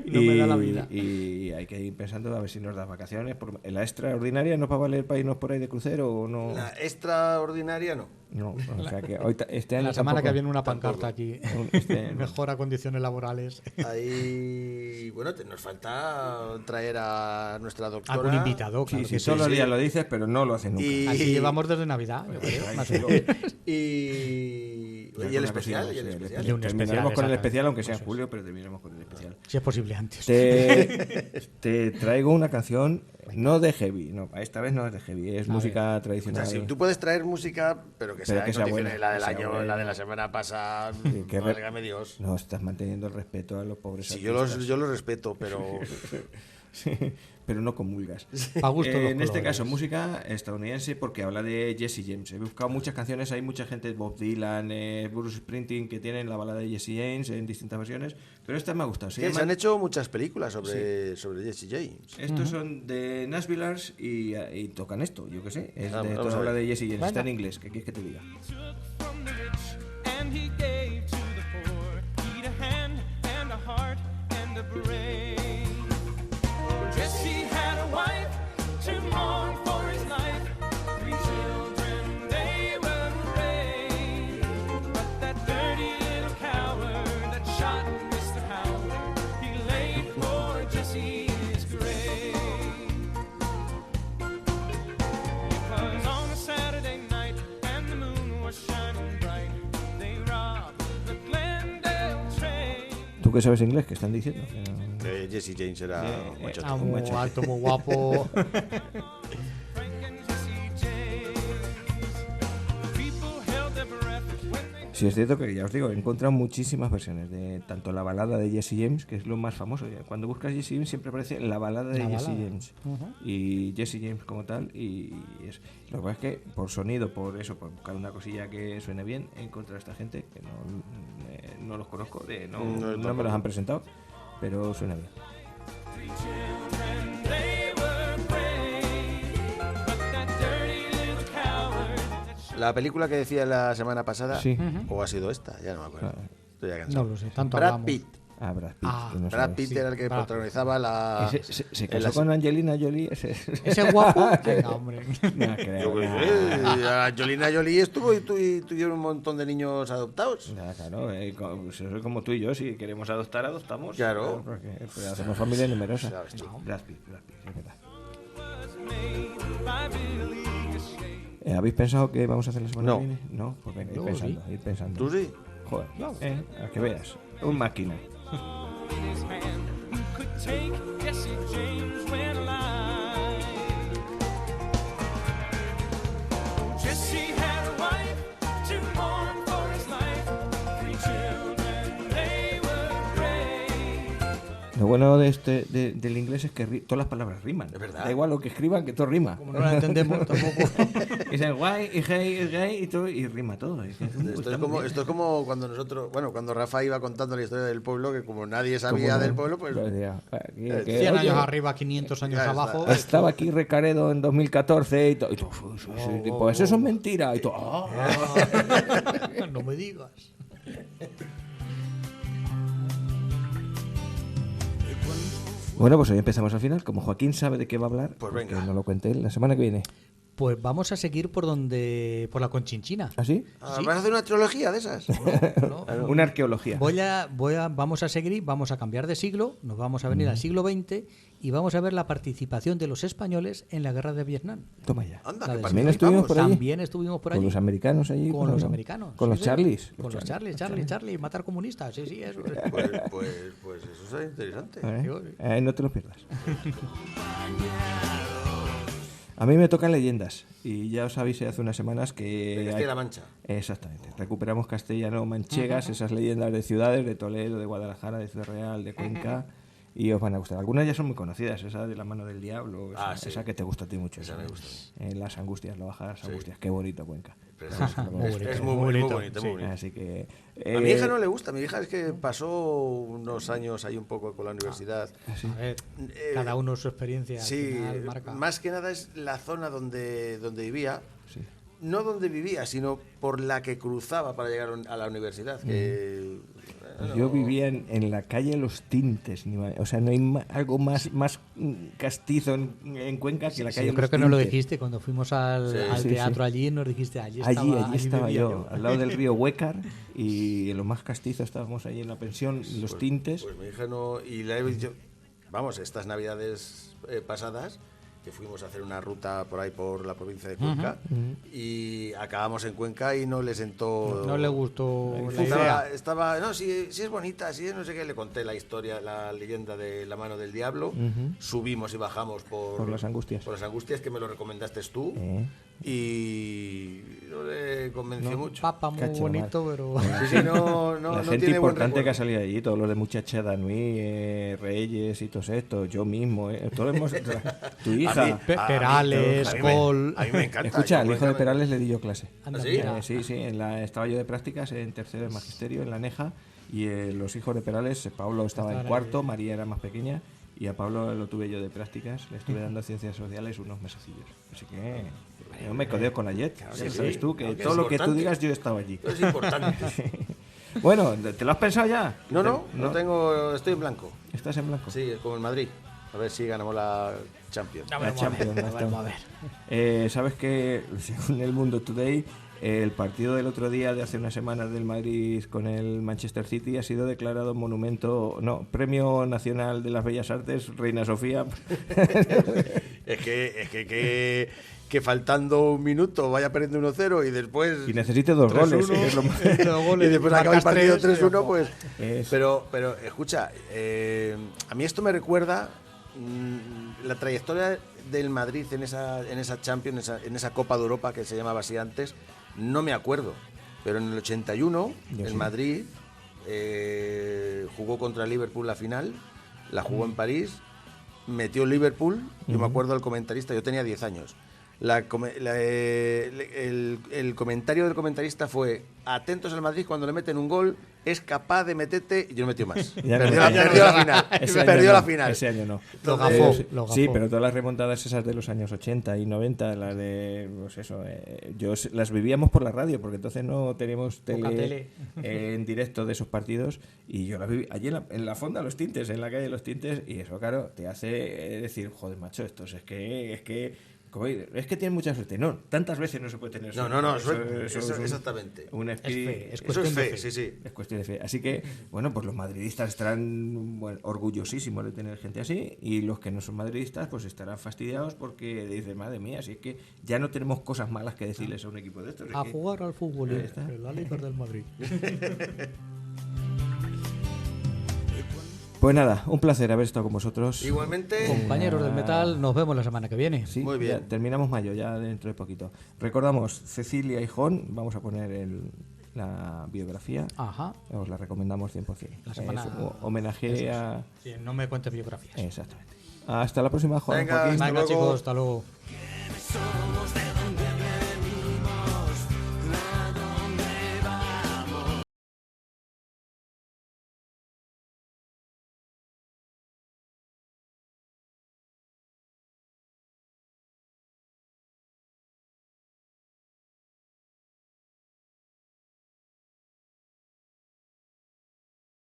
No me da la vida. Y hay que ir pensando a ver si nos das vacaciones. Porque la extraordinaria no va a valer para irnos por ahí de crucero o no. La extraordinaria no. No, o sea que hoy este año la semana tampoco. que viene una pancarta aquí. Mejora condiciones laborales. Ahí, bueno, nos falta traer a nuestra doctora. Algún invitado, claro. Sí, todos los días lo dices, pero no lo haces nunca. Así llevamos desde Navidad, yo creo, más o menos. Y el especial. Terminaremos con el especial, aunque sea en julio, pero terminaremos con el especial. Si es posible antes. Te traigo una canción, no de heavy, no, esta vez no es de heavy, es música tradicional. O sea, si tú puedes traer música, pero que sea buena, la del que sea año, buena. la de la semana pasada, que válgame Dios. No, estás manteniendo el respeto a los pobres Sí, artistas. yo los respeto, pero... pero no comulgas. Pa' gusto los en este colores. caso, música estadounidense, porque habla de Jesse James. He buscado muchas canciones, hay mucha gente, Bob Dylan, Bruce Springsteen, que tienen la balada de Jesse James en distintas versiones, pero esta me ha gustado. Se han hecho muchas películas sobre Jesse James. Estos son de Nashvillers y tocan esto, yo qué sé. Es Vamos de a toda habla ver. de Jesse James, Venga. está en inglés, ¿qué quieres que te diga? From the rich, and he gave to the poor. Need a hand and a heart and a brain. Jesse had a wife to mourn for his life. 3 children they were raised. But that dirty little coward that shot Mr. Howard, he laid for Jesse's grave. It was on a Saturday night and the moon was shining bright. They robbed the Glendale train. ¿Tú qué sabes inglés? ¿Qué están diciendo? Jesse James era machote. Muy alto, muy guapo. Frank and Jesse James. People held their breath when they Sí, es cierto que ya os digo, he encontrado muchísimas versiones de tanto la balada de Jesse James, que es lo más famoso. Cuando buscas Jesse James siempre aparece la balada de La Jesse balada. James. Y Jesse James como tal. Y lo que pasa es que por sonido, por eso, por buscar una cosilla que suene bien, he encontrado a esta gente que no los conozco, no me los han presentado, pero suena bien. La película que decía la semana pasada, Sí. o ha sido esta, ya no me acuerdo. Claro. Estoy ya cansado. No lo sé, tanto Brad hablamos. Pitt. Ah, Brad Pitt. Ah, que no Brad sabes. Pitt sí, era el que Brad Pitt. protagonizaba la... Se en casó la- con Angelina Jolie. ¿Ese guapo? Venga, hombre. No creo. Yo qué sé, Angelina Jolie estuvo y tuvieron un montón de niños adoptados. Claro, como tú y yo, si queremos adoptar, adoptamos. Claro. Porque pues, hacemos familia numerosa. Sabes tú. Brad Pitt, es verdad. ¿Habéis pensado qué vamos a hacer la semana No. que viene? No, pues venga, Yo ir pensando. ¿Tú sí? Joder, a que veas. Un máquina. Jesse had a wife to mourn for his life. 3 children, they were brave. Lo bueno del inglés es que todas las palabras riman. Es verdad. Da igual lo que escriban, que todo rima. Como no la entendemos tampoco. Dicen guay y hey y gay y todo, y rima todo. Y dices, Esto es como cuando nosotros, cuando Rafa iba contando la historia del pueblo, que como nadie sabía del pueblo, pues... 100 años arriba, 500 años Ya está. abajo. Estaba aquí Recaredo en 2014 y todo. Y todo, pues eso es mentira. Y todo, No me digas. Bueno, pues hoy empezamos al final. Como Joaquín sabe de qué va a hablar, Pues que venga. no lo cuente él la semana que viene. Pues vamos a seguir por la Conchinchina. ¿Ah, sí? Sí. ¿Vas a hacer una trilogía de esas? ¿No? Una arqueología. Vamos a seguir, vamos a cambiar de siglo, nos vamos a venir al siglo XX y vamos a ver la participación de los españoles en la guerra de Vietnam. Toma ya. Anda, La que de- También estuvimos por allí. También estuvimos por allí. Con los americanos allí. Con los americanos. Con sí, los sí. Charlies. Con los Charlie, matar comunistas. Sí, sí, eso es. Pues eso es interesante. No te lo pierdas. A mí me tocan leyendas y ya os avisé hace unas semanas que... De Castilla-La Mancha. Exactamente. Recuperamos castellano-manchegas, esas leyendas de ciudades, de Toledo, de Guadalajara, de Ciudad Real, de Cuenca, y os van a gustar. Algunas ya son muy conocidas, esa de la mano del diablo, Sí. esa que te gusta a ti mucho. Esa me gusta. Las angustias, la bajada de las angustias. Qué bonito Cuenca. Es muy bonito, muy bonito. Así que... A mi hija no le gusta, mi hija es que pasó unos años ahí un poco con la universidad. A ver, cada uno su experiencia. al Sí, final marca. más que nada es la zona donde vivía, Sí. no donde vivía, sino por la que cruzaba para llegar a la universidad. Que, bueno, Yo vivía en la calle Los Tintes, o sea, no hay algo más castizo en Cuenca que la Sí, calle yo Los creo que no lo Tintes. dijiste cuando fuimos al Sí, teatro sí. allí, nos dijiste allí Allí estaba vivía yo, al lado del río Huécar, y en lo más castizo estábamos allí en la pensión Los Tintes. Pues mi hija no. Y la he visto. Vamos, estas navidades pasadas, que fuimos a hacer una ruta por ahí por la provincia de Cuenca, y acabamos en Cuenca y no le sentó. No le gustó la idea. Estaba, no, sí es bonita, sí es no sé qué, le conté la historia, la leyenda de la mano del diablo. Subimos y bajamos Por las angustias. Por las angustias que me lo recomendaste tú. Y no le convenció mucho. Papa muy Cacho, bonito, pero... Sí, no La no gente tiene buen importante que ha recuerdo. salido allí, todos los de Muchacha Danui, Reyes y todos estos, yo mismo, todos hemos, tu hija. Perales, a mí Col... A mí me encanta. Escucha, yo al hijo de Cuenca me- Perales le di yo clase. Anda, ¿Ah, sí? mira. Sí, estaba yo de prácticas en tercero de magisterio en la Neja y los hijos de Perales, Pablo estaba en Estaban cuarto, María era más pequeña y a Pablo lo tuve yo de prácticas, le estuve dando ciencias sociales unos mesecillos. Así que yo me codeo con la JET, ya sabes tú, que claro que todo es lo que tú importante. digas yo he estado allí. Es importante. Bueno, ¿te lo has pensado ya? No tengo, estoy en blanco. ¿Estás en blanco? Sí, como en Madrid. A ver si ganamos la Champions. A La ver, Champions, a ver, no a ver. Sabes que según el Mundo Today, el partido del otro día de hace unas semanas del Madrid con el Manchester City ha sido declarado Premio Nacional de las Bellas Artes Reina Sofía. Es que faltando un minuto vaya perdiendo 1-0 y después... Y necesite 2 goles. 3-1, que es lo más- y después acaba el marcas partido 3, 3-1, pues... Es- Pero escucha, a mí esto me recuerda la trayectoria del Madrid en esa Champions, en esa Copa de Europa que se llamaba así antes, no me acuerdo. Pero en el 81, Yo el sí. Madrid jugó contra el Liverpool la final, la jugó en París, metió el Liverpool, yo me acuerdo del comentarista, yo tenía 10 años. El comentario del comentarista fue: atentos al Madrid, cuando le meten un gol es capaz de meterte, y yo no metió más. Ya no, Perdió ya la no. final. Ese año Perdió no, la final. Ese año no. Lo gafó, lo Sí, gafó. pero todas las remontadas esas de los años 80 y 90, las de, pues eso, las vivíamos por la radio, porque entonces no teníamos Poca tele, tele. en directo de esos partidos, y yo las viví allí en la fonda Los Tintes, en la calle Los Tintes, y eso, claro, te hace decir, joder, macho, estos es que tienen mucha suerte. No, tantas veces no se puede tener suerte. No, Eso eso, es un- exactamente. un espíritu- fe, es Eso cuestión es de fe, fe. sí, sí. es cuestión de fe. Así que, bueno, pues los madridistas estarán orgullosísimos de tener gente así, y los que no son madridistas pues estarán fastidiados porque dicen, madre mía, si es que ya no tenemos cosas malas que decirles a un equipo de estos. es A que- jugar al fútbol, Ahí está. el Liga del Madrid. Pues nada, un placer haber estado con vosotros. Igualmente, Compañeros del metal, nos vemos la semana que viene. Sí, Muy bien. ya terminamos mayo, ya dentro de poquito. Recordamos, Cecilia Hijón, vamos a poner la biografía. Ajá. Os la recomendamos 100%. La semana- Es un homenaje a... Sí, no me cuentes biografías. Exactamente. Hasta la próxima, Juan. Venga, Joaquín. hasta Venga, luego. chicos, hasta luego. Somos de